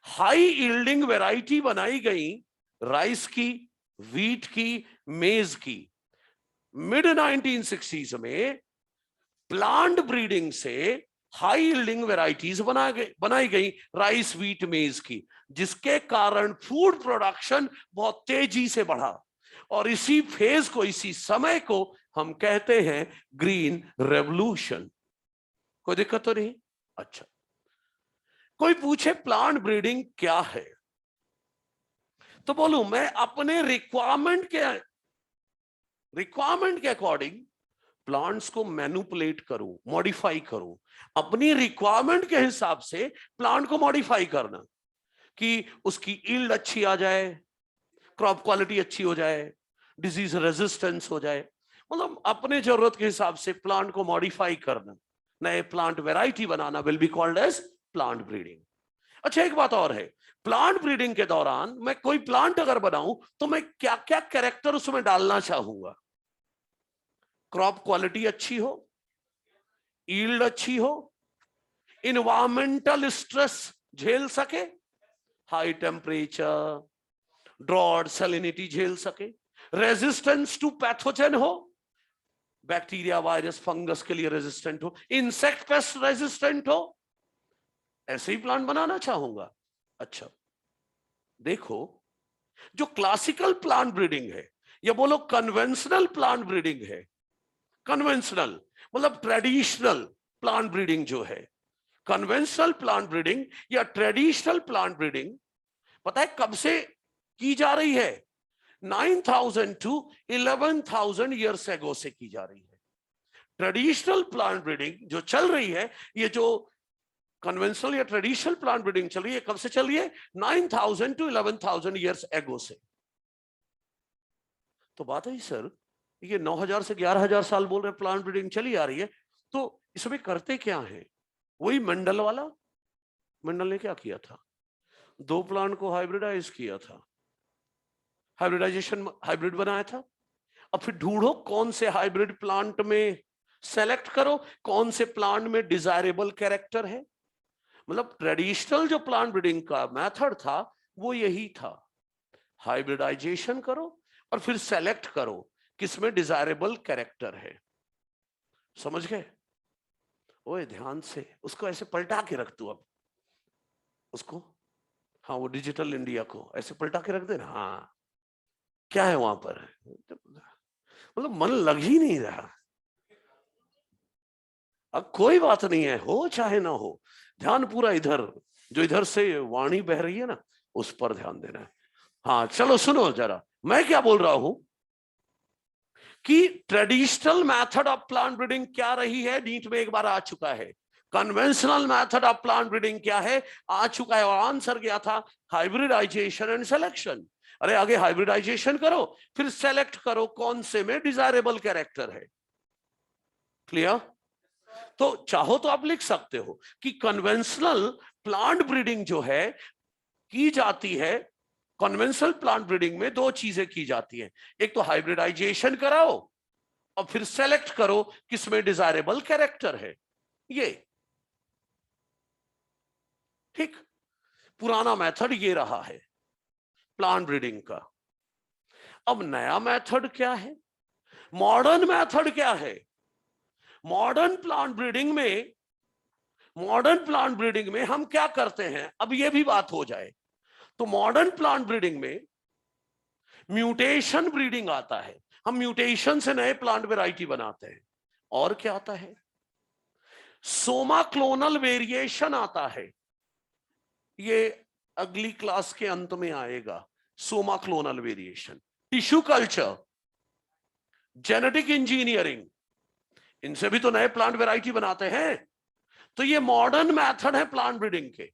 A: हाई यील्डिंग वैरायटी बनाई गई राइस की, व्हीट की, मेज की। मिड 1960s में प्लांट ब्रीडिंग से हाई यील्डिंग वैरायटीज बनाई गई राइस, व्हीट, मेज की, जिसके कारण फूड प्रोडक्शन बहुत तेजी से बढ़ा। और इसी फेज को, इसी समय को हम कहते हैं ग्रीन रेवोल्यूशन। कोई दिक्कत तो नहीं? अच्छा, कोई पूछे प्लांट ब्रीडिंग क्या है तो बोलूं मैं अपने रिक्वायरमेंट के अकॉर्डिंग प्लांट्स को मैनिपुलेट करूं, मॉडिफाई करूं, अपनी रिक्वायरमेंट के हिसाब से प्लांट को मॉडिफाई करना कि उसकी यील्ड अच्छी आ जाए, क्रॉप क्वालिटी अच्छी हो जाए, डिजीज रेजिस्टेंस हो जाए। मतलब अपने जरूरत के हिसाब से प्लांट को मॉडिफाई करना, नए प्लांट वैरायटी बनाना will be called as plant breeding. अच्छा, एक बात और है, प्लांट ब्रीडिंग के दौरान मैं कोई प्लांट अगर बनाऊं तो मैं क्या क्या कैरेक्टर उसमें डालना चाहूंगा? क्रॉप क्वालिटी अच्छी हो, यील्ड अच्छी हो, इन्वायरमेंटल स्ट्रेस झेल सके, हाई टेम्परेचर, ड्रॉट, सैलिनिटी झेल सके, रेजिस्टेंस टू पैथोजन हो, बैक्टीरिया, वायरस, फंगस के लिए रेजिस्टेंट हो, इंसेक्ट पेस्ट रेजिस्टेंट हो, ऐसे ही प्लांट बनाना चाहूंगा। अच्छा देखो, जो क्लासिकल प्लांट ब्रीडिंग है या बोलो कन्वेंशनल प्लांट ब्रीडिंग है, कन्वेंशनल मतलब ट्रेडिशनल प्लांट ब्रीडिंग जो है, कन्वेंशनल प्लांट ब्रीडिंग या ट्रेडिशनल प्लांट ब्रीडिंग पता है कब से की जा रही है? 9,000 to 11,000 ईयर्स एगो से की जा रही है। ट्रेडिशनल प्लांट ब्रीडिंग जो चल रही है, ये जो कन्वेंशनल या ट्रेडिशनल प्लांट ब्रीडिंग चल रही है, कब से चल रही है? 9,000 to 11,000 ईयर्स एगो से। तो बात है सर, ये 9,000 से 11,000 साल बोल रहे प्लांट ब्रीडिंग चली आ रही है, तो इसमें करते क्या है? वही मंडल वाला, मंडल ने क्या किया था? 2 प्लांट को हाइब्रिडाइज किया था, हाइब्रिडाइजेशन, हाइब्रिड बनाया था। अब फिर ढूंढो कौन से हाइब्रिड प्लांट में, सेलेक्ट करो कौन से प्लांट में डिजायरेबल कैरेक्टर है। मतलब ट्रेडिशनल जो प्लांट ब्रीडिंग का मेथड था वो यही था, हाइब्रिडाइजेशन करो और फिर सेलेक्ट करो किसमें डिजायरेबल कैरेक्टर है। समझ गए? ओए ध्यान से उसको ऐसे पलटा के रख तू, अब उसको, हाँ वो डिजिटल इंडिया को ऐसे पलटा के रख दे ना। हाँ क्या है वहां पर? मतलब मन लग ही नहीं रहा। अब कोई बात नहीं है, हो चाहे ना हो, ध्यान पूरा इधर, जो इधर से वाणी बह रही है ना उस पर ध्यान देना है। हाँ चलो सुनो जरा, मैं क्या बोल रहा हूं कि traditional method of plant breeding क्या रही है, नीट में एक बार आ चुका है, conventional method of plant breeding क्या है, आ चुका है और आंसर क्या था, हाइब्रिडाइजेशन एंड सिलेक्शन। अरे आगे हाइब्रिडाइजेशन करो, फिर सेलेक्ट करो कौन से में डिजायरेबल कैरेक्टर है। क्लियर? तो चाहो तो आप लिख सकते हो कि कन्वेंशनल प्लांट ब्रीडिंग जो है की जाती है, कन्वेंशनल प्लांट ब्रीडिंग में दो चीजें की जाती हैं, एक तो हाइब्रिडाइजेशन कराओ और फिर सेलेक्ट करो किसमें डिजायरेबल कैरेक्टर है। ये ठीक पुराना मेथड ये रहा है प्लांट ब्रीडिंग का। अब नया मेथड क्या है, मॉडर्न मेथड क्या है? मॉडर्न प्लांट ब्रीडिंग में हम क्या करते हैं, अब ये भी बात हो जाए। तो मॉडर्न प्लांट ब्रीडिंग में म्यूटेशन ब्रीडिंग आता है, हम म्यूटेशन से नए प्लांट वेराइटी बनाते हैं। और क्या आता है, सोमा क्लोनल वेरिएशन आता है, ये अगली क्लास के अंत में आएगा। Soma clonal variation, tissue culture, genetic engineering, इनसे भी तो नए प्लांट वेराइटी बनाते हैं। तो ये मॉडर्न मेथड है प्लांट ब्रीडिंग के।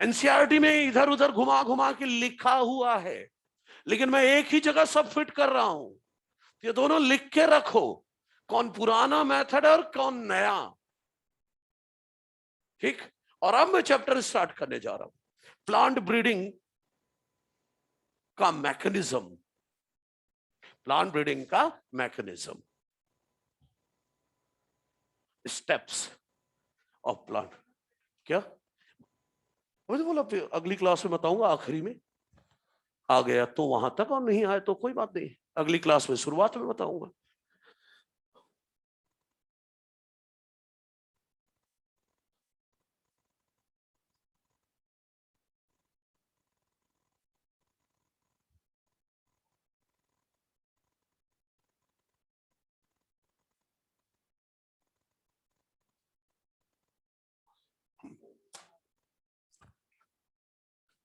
A: एनसीईआरटी में इधर उधर घुमा घुमा के लिखा हुआ है, लेकिन मैं एक ही जगह सब फिट कर रहा हूं। ये दोनों लिख के रखो, कौन पुराना मेथड है और कौन नया। ठीक, और अब मैं चैप्टर स्टार्ट करने जा रहा हूं, प्लांट ब्रीडिंग का मैकेनिज्म। प्लांट ब्रीडिंग का मैकेनिज्म, स्टेप्स ऑफ प्लांट। क्या मुझे बोला अगली क्लास में बताऊंगा, आखिरी में आ गया तो वहां तक, और नहीं आया तो कोई बात नहीं, अगली क्लास में शुरुआत में बताऊंगा।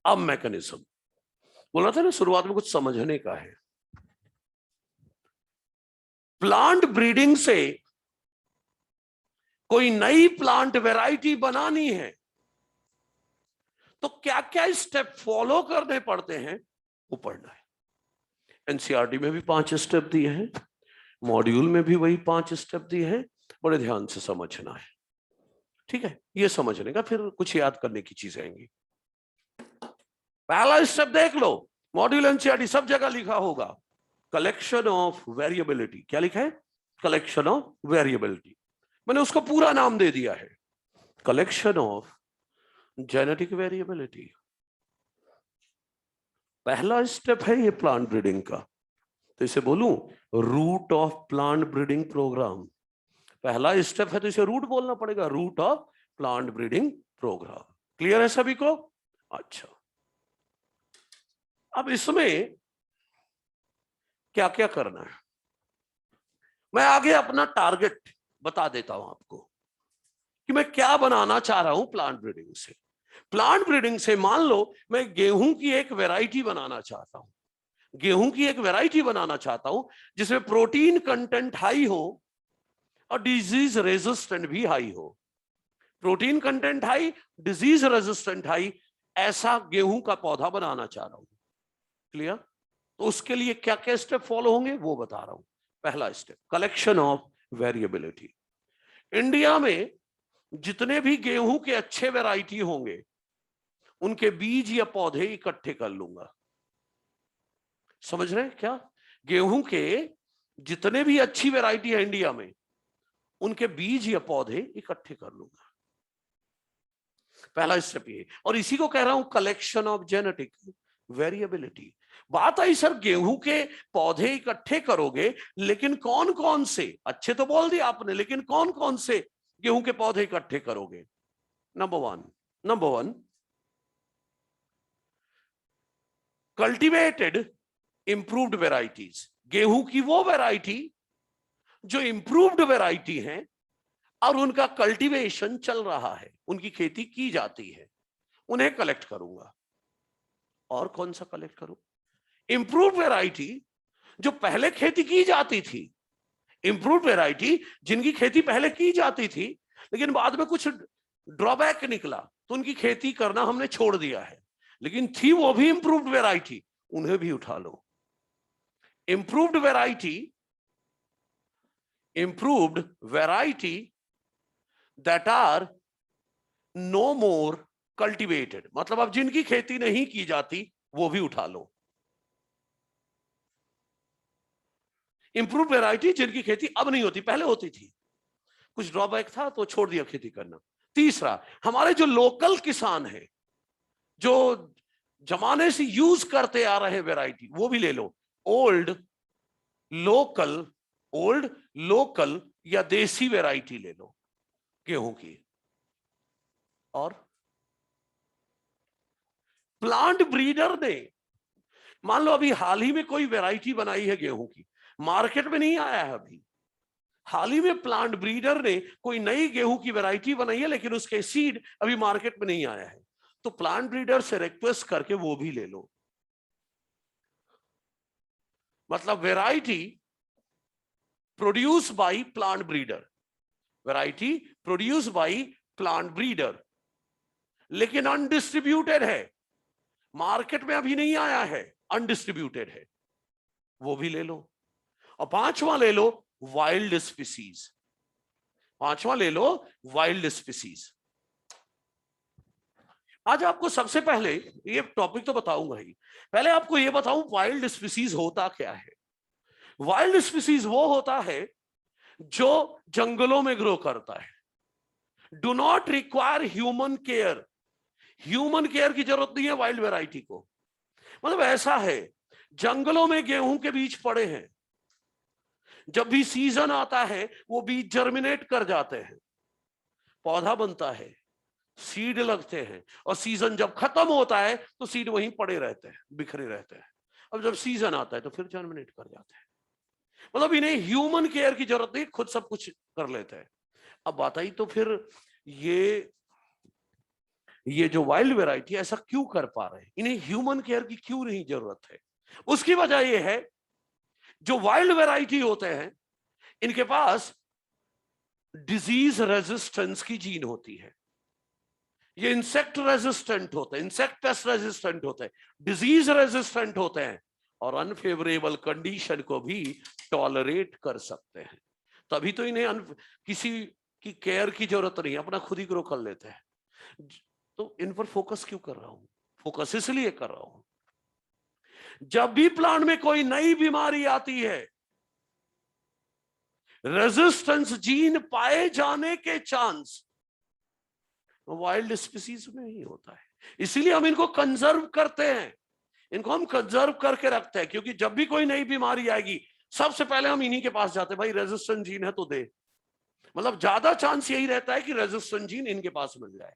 A: अब मैकेनिज्म बोला था ना, शुरुआत में कुछ समझने का है। प्लांट ब्रीडिंग से कोई नई प्लांट वैरायटी बनानी है तो क्या क्या स्टेप फॉलो करने पड़ते हैं वो पढ़ना है। एनसीईआरटी में भी 5 स्टेप दिए हैं, मॉड्यूल में भी वही 5 स्टेप दिए हैं, बड़े ध्यान से समझना है। ठीक है, ये समझने का, फिर कुछ याद करने की चीजें आएंगी। पहला स्टेप देख लो, मॉड्यूल एनसीईआरटी सब जगह लिखा होगा, कलेक्शन ऑफ वेरिएबिलिटी। क्या लिखा है? Collection of variability. मैंने उसको पूरा नाम दे दिया है, कलेक्शन ऑफ जेनेटिक वेरिएबिलिटी। पहला स्टेप है ये प्लांट ब्रीडिंग का, तो इसे बोलूं root of plant breeding programme. पहला स्टेप है तो इसे रूट बोलना पड़ेगा, root of plant breeding programme. Clear है सभी को? अच्छा, अब इसमें क्या क्या करना है, मैं आगे अपना टारगेट बता देता हूं आपको कि मैं क्या बनाना चाह रहा हूं प्लांट ब्रीडिंग से। प्लांट ब्रीडिंग से मान लो मैं गेहूं की एक वैरायटी बनाना चाहता हूं, गेहूं की एक वैरायटी बनाना चाहता हूं जिसमें प्रोटीन कंटेंट हाई हो और डिजीज रेजिस्टेंट भी हाई हो। Protein content high, disease resistant high, ऐसा गेहूं का पौधा बनाना चाह रहा हूं। क्लियर? तो उसके लिए क्या क्या स्टेप फॉलो होंगे वो बता रहा हूं। पहला step, collection of variability. India में जितने भी गेहूं के अच्छे वैरायटी होंगे उनके बीज या पौधे इकट्ठे कर लूंगा। समझ रहे हैं क्या? गेहूं के जितने भी अच्छी वैरायटी है इंडिया में उनके बीज या पौधे इकट्ठे कर लूंगा। पहला स्टेप ये, और इसी को कह रहा हूं कलेक्शन ऑफ जेनेटिक वेरिएबिलिटी। बात आई सर गेहूं के पौधे इकट्ठे करोगे, लेकिन कौन कौन से, अच्छे तो बोल दिया आपने, लेकिन कौन कौन से गेहूं के पौधे इकट्ठे करोगे? Number one cultivated improved varieties. गेहूं की वो वैरायटी जो इंप्रूव्ड वैरायटी है और उनका कल्टीवेशन चल रहा है, उनकी खेती की जाती है, उन्हें कलेक्ट करूंगा। और कौन सा कलेक्ट करूं? इंप्रूव्ड वैरायटी जो पहले खेती की जाती थी, इंप्रूव्ड वैरायटी जिनकी खेती पहले की जाती थी लेकिन बाद में कुछ ड्रॉबैक निकला तो उनकी खेती करना हमने छोड़ दिया है, लेकिन थी वो भी इंप्रूव्ड वैरायटी, उन्हें भी उठा लो। Improved variety that are no more cultivated, मतलब अब जिनकी खेती नहीं की जाती वो भी उठा लो। इंप्रूव्ड वैरायटी जिनकी खेती अब नहीं होती, पहले होती थी, कुछ ड्रॉबैक था तो छोड़ दिया खेती करना। तीसरा, हमारे जो लोकल किसान हैं, जो जमाने से यूज करते आ रहे वैरायटी, वो भी ले लो। ओल्ड लोकल या देसी वैरायटी ले लो गेहूं की। और प्लांट ब्रीडर ने, मान लो अभी हाल ही में कोई वैरायटी बनाई है गेहूं की, मार्केट में नहीं आया है अभी, हाल ही में प्लांट ब्रीडर ने कोई नई गेहूं की वैरायटी बनाई है, लेकिन उसके सीड अभी मार्केट में नहीं आया है, तो प्लांट ब्रीडर से रिक्वेस्ट करके वो भी ले लो। मतलब variety produce by plant breeder, variety produce by plant breeder, लेकिन अनडिस्ट्रीब्यूटेड है, मार्केट में अभी नहीं आया है, अनडिस्ट्रीब्यूटेड है, वो भी ले लो। और पांचवा ले लो वाइल्ड स्पीसीज, पांचवा ले लो वाइल्ड स्पीसीज। आज आपको सबसे पहले ये टॉपिक तो बताऊंगा ही, पहले आपको ये बताऊं वाइल्ड स्पीसीज होता क्या है। वाइल्ड स्पीसीज वो होता है जो जंगलों में ग्रो करता है, do not require human care, human care की जरूरत नहीं है वाइल्ड वैरायटी को। मतलब ऐसा है, जंगलों में गेहूं के बीज पड़े हैं, जब भी सीजन आता है वो बीज जर्मिनेट कर जाते हैं, पौधा बनता है, सीड लगते हैं, और सीजन जब खत्म होता है तो सीड वहीं पड़े रहते हैं, बिखरे रहते हैं। अब जब सीजन आता है तो फिर जर्मिनेट कर जाते हैं। मतलब इन्हें ह्यूमन केयर की जरूरत नहीं, खुद सब कुछ कर लेते हैं। अब बात आई तो फिर ये जो वाइल्ड वैरायटी ऐसा क्यों कर पा रहे हैं, इन्हें ह्यूमन केयर की क्यों नहीं जरूरत है? उसकी वजह यह है, जो वाइल्ड वैरायटी होते हैं इनके पास डिजीज रेजिस्टेंस की जीन होती है, ये इंसेक्ट रेजिस्टेंट होते हैं, इंसेक्ट पेस्ट रेजिस्टेंट होते हैं, डिजीज रेजिस्टेंट होते हैं, और अनफेवरेबल कंडीशन को भी टॉलरेट कर सकते हैं। तभी तो इन्हें किसी की केयर की जरूरत नहीं, अपना खुद ही ग्रो कर लेते हैं। तो इन पर फोकस क्यों कर रहा हूं? फोकस इसलिए कर रहा हूं, जब भी प्लांट में कोई नई बीमारी आती है, रेजिस्टेंस जीन पाए जाने के चांस वाइल्ड स्पीसीज में ही होता है। इसीलिए हम इनको कंजर्व करते हैं, इनको हम कंजर्व करके रखते हैं, क्योंकि जब भी कोई नई बीमारी आएगी सबसे पहले हम इन्हीं के पास जाते हैं, भाई रेजिस्टेंट जीन है तो दे। मतलब ज्यादा चांस यही रहता है कि रेजिस्टेंट जीन इनके पास मिल जाए।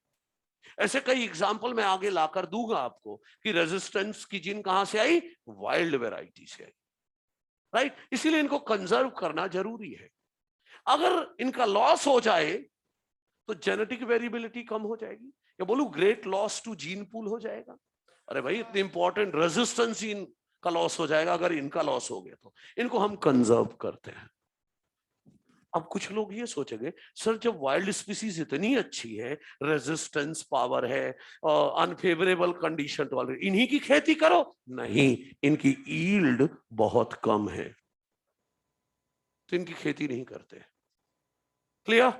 A: ऐसे कई एग्जाम्पल मैं आगे लाकर दूंगा आपको कि रेजिस्टेंस की जीन कहां से आई, वाइल्ड वैरायटी से आई, राइट। इसीलिए इनको कंजर्व करना जरूरी है। अगर इनका लॉस हो जाए तो जेनेटिक वेरिएबिलिटी कम हो जाएगी, या बोलूं great loss to gene pool हो जाएगा। अरे भाई इतने इंपॉर्टेंट रेजिस्टेंस जीन का लॉस हो जाएगा अगर इनका लॉस हो गया तो। इनको हम कंजर्व करते हैं। अब कुछ लोग ये सोचेंगे, सर जब वाइल्ड स्पीसीज इतनी अच्छी है, रेजिस्टेंस पावर है, अनफेवरेबल कंडीशन वाले, इन्हीं की खेती करो। नहीं, इनकी ईल्ड बहुत कम है, तो इनकी खेती नहीं करते। क्लियर?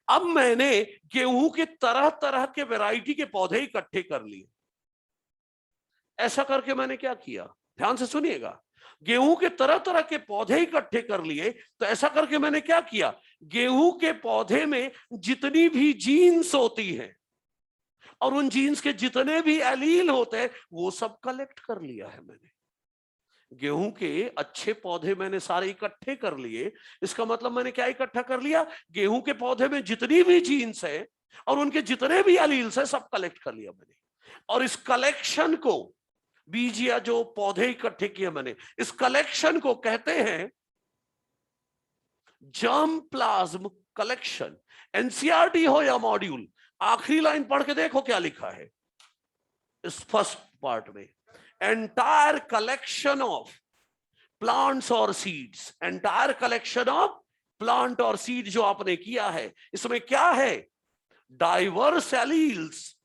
A: अब मैंने गेहूं के तरह तरह के वैरायटी के पौधे इकट्ठे कर लिए। ऐसा करके मैंने क्या किया, ध्यान से सुनिएगा, गेहूं के तरह तरह के पौधे इकट्ठे कर लिए, तो ऐसा करके मैंने क्या किया, गेहूं के पौधे में जितनी भी जीन्स होती हैं और उन जीन्स के जितने भी एलील होते हैं वो सब कलेक्ट कर लिया है मैंने। गेहूं के अच्छे पौधे मैंने सारे इकट्ठे कर लिए। इसका मतलब मैंने क्या इकट्ठा कर लिया, गेहूं के पौधे में जितनी भी जीन्स है और उनके जितने भी एलील्स है सब कलेक्ट कर लिया मैंने। और इस कलेक्शन को, बीज या जो पौधे इकट्ठे किए मैंने, इस कलेक्शन को कहते हैं जर्म प्लाज्म कलेक्शन। एनसीईआरटी हो या मॉड्यूल, आखिरी लाइन पढ़ के देखो क्या लिखा है इस फर्स्ट पार्ट में, entire collection of plants or seeds, entire collection of plant और सीड जो आपने किया है, इसमें क्या है? Diverse alleles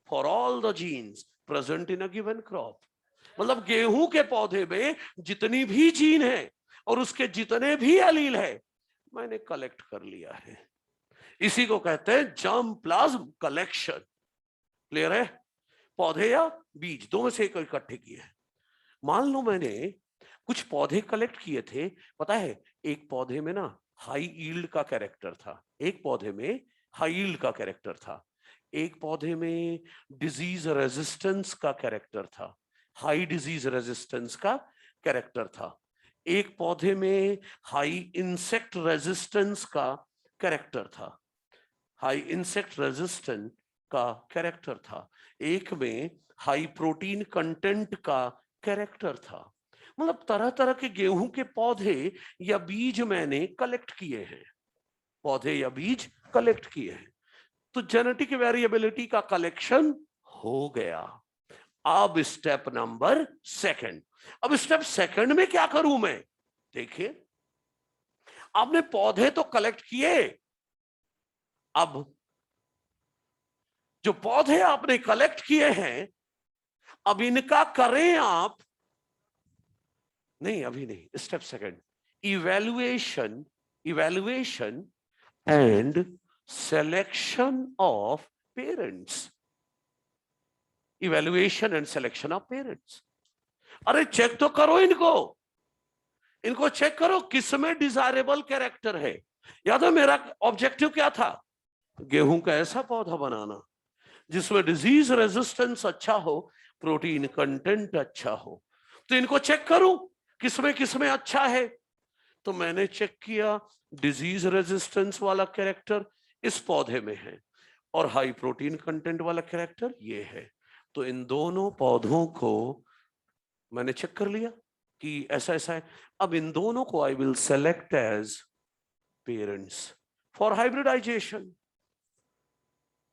A: for all the genes present in a given crop. मतलब गेहूं के पौधे में जितनी भी जीन है और उसके जितने भी एलील है, मैंने कलेक्ट कर लिया है। इसी को कहते हैं जर्मप्लाज्म कलेक्शन। क्लियर है? पौधे या बीज, दो में से एक इकट्ठे किए। मान लो मैंने कुछ पौधे कलेक्ट किए थे, पता है एक पौधे में ना हाई यील्ड का कैरेक्टर था, एक पौधे में हाई यील्ड का कैरेक्टर था, एक पौधे में डिजीज रेजिस्टेंस का कैरेक्टर था, हाई डिजीज रेजिस्टेंस का कैरेक्टर था, एक पौधे में हाई इंसेक्ट रेजिस्टेंस का कैरेक्टर था, हाई इंसेक्ट रेजिस्टेंट का कैरेक्टर था, एक में हाई प्रोटीन कंटेंट का कैरेक्टर था। मतलब तरह तरह के गेहूं के पौधे या बीज मैंने कलेक्ट किए हैं, पौधे या बीज कलेक्ट किए हैं। तो जेनेटिक वेरिएबिलिटी का कलेक्शन हो गया। अब स्टेप नंबर सेकंड। अब स्टेप सेकंड में क्या करूं मैं? देखिए, आपने पौधे तो कलेक्ट किए, अब जो पौधे आपने कलेक्ट किए हैं, अब इनका करें आप, नहीं अभी नहीं, step second, evaluation, evaluation and selection of parents, evaluation and selection of parents. अरे चेक तो करो इनको, इनको चेक करो किसमें डिजायरेबल कैरेक्टर है। याद है मेरा ऑब्जेक्टिव क्या था? गेहूं का ऐसा पौधा बनाना जिसमें डिजीज रेजिस्टेंस अच्छा हो, प्रोटीन कंटेंट अच्छा हो। तो इनको चेक करूं किसमें किसमें अच्छा है। तो मैंने चेक किया, डिजीज रेजिस्टेंस वाला कैरेक्टर इस पौधे में है और हाई प्रोटीन कंटेंट वाला कैरेक्टर ये है। तो इन दोनों पौधों को मैंने चेक कर लिया कि ऐसा ऐसा है। अब इन दोनों को I will select as parents for hybridization.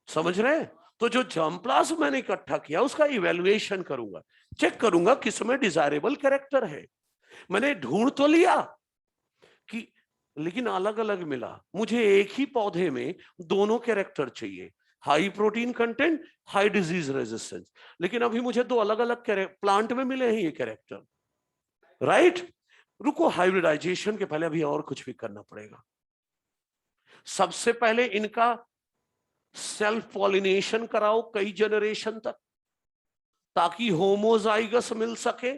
A: समझ रहे हैं? तो जो जर्मप्लाज्म मैंने इकट्ठा किया उसका इवैल्यूएशन करूंगा, चेक करूंगा किसमें डिजायरेबल कैरेक्टर है। मैंने ढूंढ तो लिया कि, लेकिन अलग अलग मिला। मुझे एक ही पौधे में दोनों कैरेक्टर चाहिए, high protein content, high disease resistance, लेकिन अभी मुझे दो अलग अलग प्लांट में मिले हैं ये कैरेक्टर। राइट? रुको, हाइब्रिडाइजेशन के पहले अभी और कुछ भी करना पड़ेगा। सबसे पहले इनका सेल्फ पॉलिनेशन कराओ कई जनरेशन तक, ताकि होमोजाइगस मिल सके,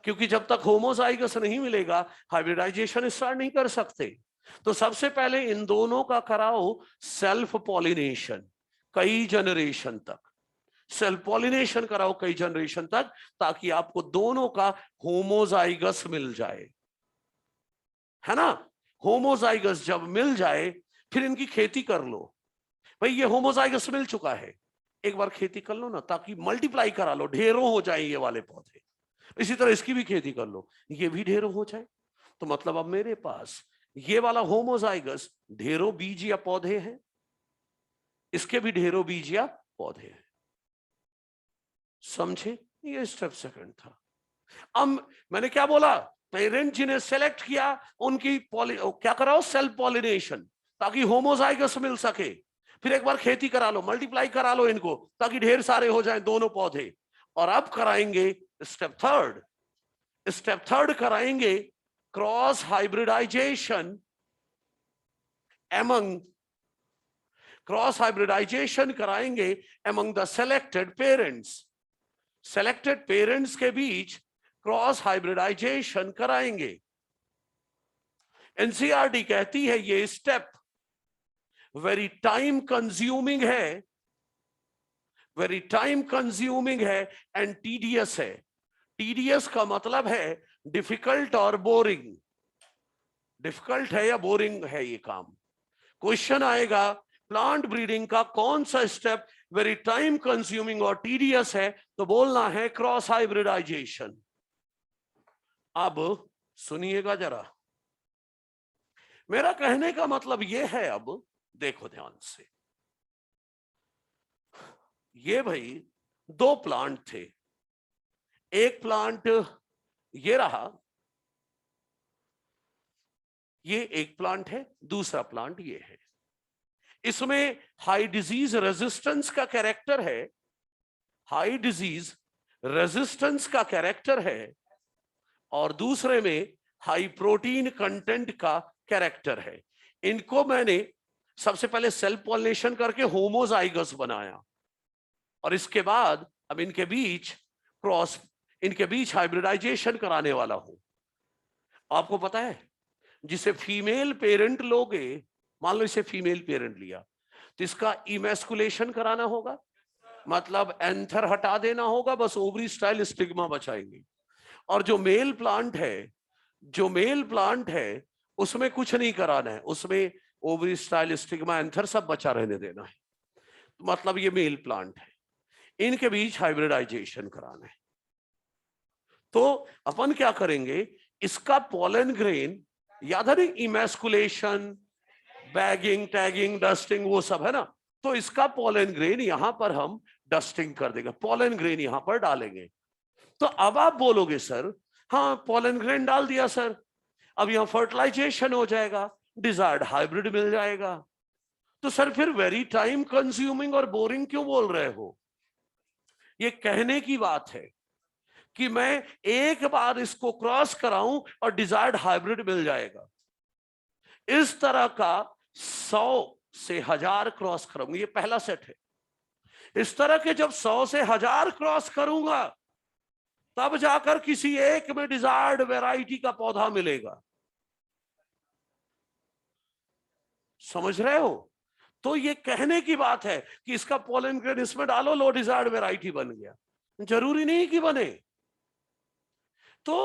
A: क्योंकि जब तक होमोजाइगस नहीं मिलेगा हाइब्रिडाइजेशन स्टार्ट नहीं कर सकते। तो सबसे पहले इन दोनों का कराओ सेल्फ पॉलिनेशन कई जनरेशन तक, सेल्फ पॉलिनेशन कराओ कई जनरेशन तक, ताकि आपको दोनों का होमोजाइगस मिल जाए, है ना? होमोजाइगस जब मिल जाए फिर इनकी खेती कर लो। भाई ये होमोजाइगस मिल चुका है, एक बार खेती कर लो ना, ताकि मल्टीप्लाई करा लो, ढेरों हो जाए ये वाले पौधे। इसी तरह इसकी भी खेती कर लो, ये भी ढेरों हो जाए। तो मतलब अब मेरे पास ये वाला होमोजाइगस ढेरों बीज या पौधे हैं, इसके भी ढेरों बीज या पौधे हैं। समझे? ये स्टेप सेकंड था। अब मैंने क्या बोला? पेरेंट जिन्हें सेलेक्ट किया उनकी क्या कराओ? सेल्फ पॉलिनेशन, ताकि होमोजाइगस मिल सके। फिर एक बार खेती करा लो, मल्टीप्लाई करा लो इनको, ताकि ढेर सारे हो जाएं दोनों पौधे। और अब कराएंगे स्टेप थर्ड। स्टेप थर्ड कराएंगे cross hybridization among, cross hybridization कराएंगे among the selected parents. Selected parents के बीच क्रॉस हाइब्रिडाइजेशन कराएंगे। एनसीईआरटी कहती है ये स्टेप वेरी टाइम कंज्यूमिंग है, वेरी टाइम कंज्यूमिंग है एंड टीडियस है। टीडियस का मतलब है डिफिकल्ट और बोरिंग। डिफिकल्ट है या बोरिंग है ये काम? क्वेश्चन आएगा प्लांट ब्रीडिंग का कौन सा स्टेप वेरी टाइम कंज्यूमिंग और टीडियस है, तो बोलना है क्रॉस हाइब्रिडाइजेशन। अब सुनिएगा जरा, मेरा कहने का मतलब यह है, अब देखो ध्यान से, ये भाई दो प्लांट थे, एक प्लांट ये रहा, ये एक प्लांट है, दूसरा प्लांट ये है। इसमें हाई डिजीज रेजिस्टेंस का कैरेक्टर है, हाई डिजीज रेजिस्टेंस का कैरेक्टर है, और दूसरे में हाई प्रोटीन कंटेंट का कैरेक्टर है। इनको मैंने सबसे पहले सेल्फ पॉलिनेशन करके होमोजाइगस बनाया, और इसके बाद अब इनके बीच हाइब्रिडाइजेशन कराने वाला हूं। आपको पता है, जिसे फीमेल पेरेंट लोगे, मान लो इसे फीमेल पेरेंट लिया, तो इसका इमेस्कुलेशन कराना होगा, मतलब एंथर हटा देना होगा, बस ओवरी स्टाइल स्टिग्मा बचाएंगे। और जो मेल प्लांट है उसमें कुछ नहीं कराना है, उसमें ओवरी स्टाइल स्टिग्मा एंथर सब बचा रहने देना है। मतलब ये मेल प्लांट है, इनके बीच हाइब्रिडाइजेशन कराना है। तो अपन क्या करेंगे, इसका पोलन ग्रेन, याद है नहीं, इमेस्कुलेशन, बैगिंग, टैगिंग, डस्टिंग, वो सब है ना, तो इसका पोलन ग्रेन यहां पर हम डस्टिंग कर देंगे, पोलन ग्रेन यहां पर डालेंगे। तो अब आप बोलोगे सर, हाँ पोलन ग्रेन डाल दिया सर, अब यहां फर्टिलाइजेशन हो जाएगा, डिजायर्ड हाइब्रिड मिल जाएगा। तो सर फिर वेरी टाइम कंज्यूमिंग और बोरिंग क्यों बोल रहे हो? ये कहने की बात है कि मैं एक बार इसको क्रॉस कराऊं और डिजायर्ड हाइब्रिड मिल जाएगा। इस तरह का 100 से 1000 क्रॉस करूंगा, ये पहला सेट है। इस तरह के जब 100 से 1000 क्रॉस करूंगा, तब जाकर किसी एक में डिजायर्ड वैरायटी का पौधा मिलेगा। समझ रहे हो? तो ये कहने की बात है कि इसका पोलन ग्रेन इसमें डालो, लो डिजायर्ड वैरायटी बन गया। जरूरी नहीं कि बने। तो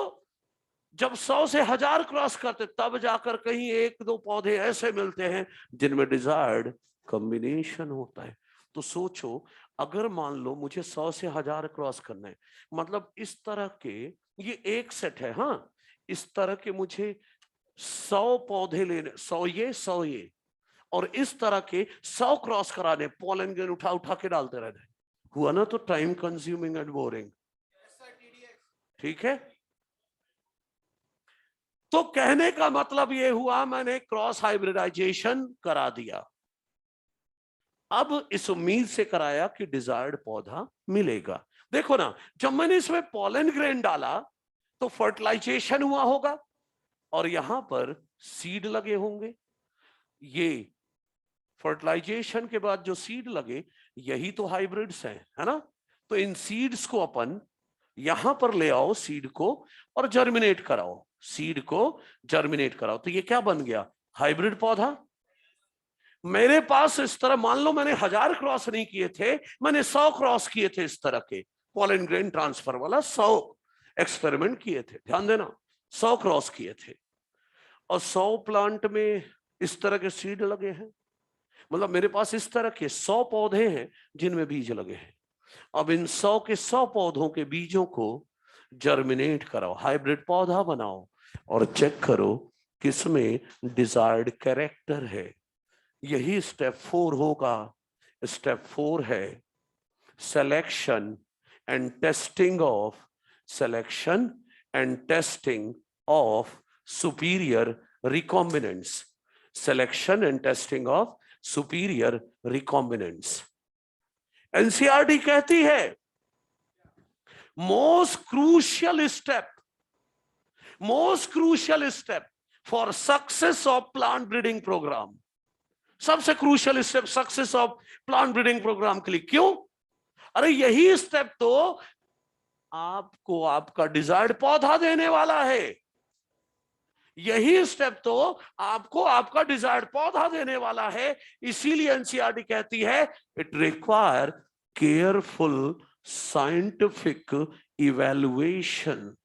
A: जब 100 से 1000 क्रॉस करते, तब जाकर कहीं एक दो पौधे ऐसे मिलते हैं जिनमें डिजायर्ड कॉम्बिनेशन होता है। तो सोचो, अगर मान लो मुझे 100 से 1000 क्रॉस करना है, मतलब इस तरह के, ये एक सेट है, हाँ, इस तरह के मुझे 100 पौधे लेने, 100 ये, और इस तरह के 100 क्रॉस कराने, पोलन ग्रेन उठा उठा के डालते रहने। हुआ ना? तो टाइम कंज्यूमिंग एंड बोरिंग। ठीक है, तो कहने का मतलब ये हुआ, मैंने क्रॉस हाइब्रिडाइजेशन करा दिया। अब इस उम्मीद से कराया कि डिजायर्ड पौधा मिलेगा। देखो ना, जब मैंने इसमें पोलन ग्रेन डाला तो फर्टिलाइजेशन हुआ होगा, और यहां पर सीड लगे होंगे। ये फर्टिलाइजेशन के बाद जो सीड लगे, यही तो हाइब्रिड्स हैं, है ना? तो इन सीड्स को अपन यहां पर ले आओ, सीड को, और जर्मिनेट कराओ, सीड को जर्मिनेट कराओ, तो ये क्या बन गया? हाइब्रिड पौधा। मेरे पास इस तरह, मान लो मैंने 1000 क्रॉस नहीं किए थे, मैंने 100 क्रॉस किए थे, इस तरह के पोलन ग्रेन ट्रांसफर वाला 100 एक्सपेरिमेंट किए थे, ध्यान देना, 100 क्रॉस किए थे, और 100 प्लांट में इस तरह के सीड लगे हैं। मतलब मेरे पास इस तरह के 100 पौधे हैं जिनमें बीज लगे हैं। अब इन 100 के 100 पौधों के बीजों को जर्मिनेट कराओ, हाइब्रिड पौधा बनाओ, और चेक करो किसमें डिजायर्ड कैरेक्टर है। यही स्टेप 4 होगा। स्टेप 4 है selection and testing of superior recombinants. Selection and testing of superior recombinants. NCERT कहती है most crucial step for success of plant breeding program. सबसे crucial step success of plant breeding program के लिए। क्यों? अरे यही स्टेप तो आपको आपका डिजायर्ड पौधा देने वाला है। यही स्टेप तो आपको आपका डिजायर्ड पौधा देने वाला है। इसीलिए एनसीईआरटी कहती है it require careful scientific evaluation.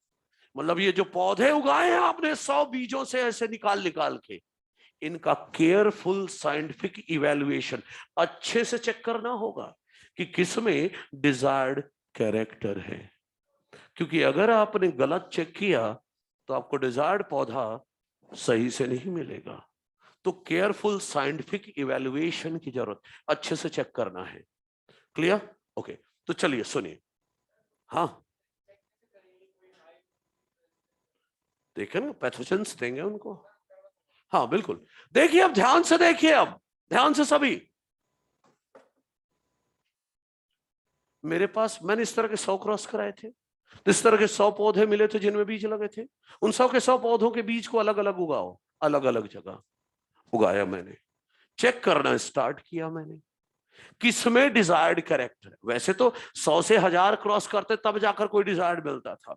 A: मतलब ये जो पौधे उगाए हैं आपने 100 बीजों से ऐसे निकाल निकाल के, इनका केयरफुल साइंटिफिक इवैल्यूएशन, अच्छे से चेक करना होगा कि किसमें डिजायर्ड कैरेक्टर है। क्योंकि अगर आपने गलत चेक किया तो आपको डिजायर्ड पौधा सही से नहीं मिलेगा। तो केयरफुल साइंटिफिक इवैल्यूएशन की जरूरत, अच्छे से चेक करना है। क्लियर? ओके, तो चलिए सुनिए। हाँ, देखे ना, पैथोजेंस देंगे उनको। हाँ बिल्कुल। देखिए अब ध्यान से देखिए, अब ध्यान से सभी। मेरे पास मैंने इस तरह के 100 क्रॉस कराए थे, तो इस तरह के 100 पौधे मिले थे जिनमें बीज लगे थे। उन 100 के 100 पौधों के बीज को अलग अलग उगाओ, अलग अलग जगह उगाया मैंने, चेक करना स्टार्ट किया मैंने किसमें डिजायर्ड कैरेक्टर है। वैसे तो 100 से 1000 क्रॉस करते तब जाकर कोई डिजायर्ड मिलता था,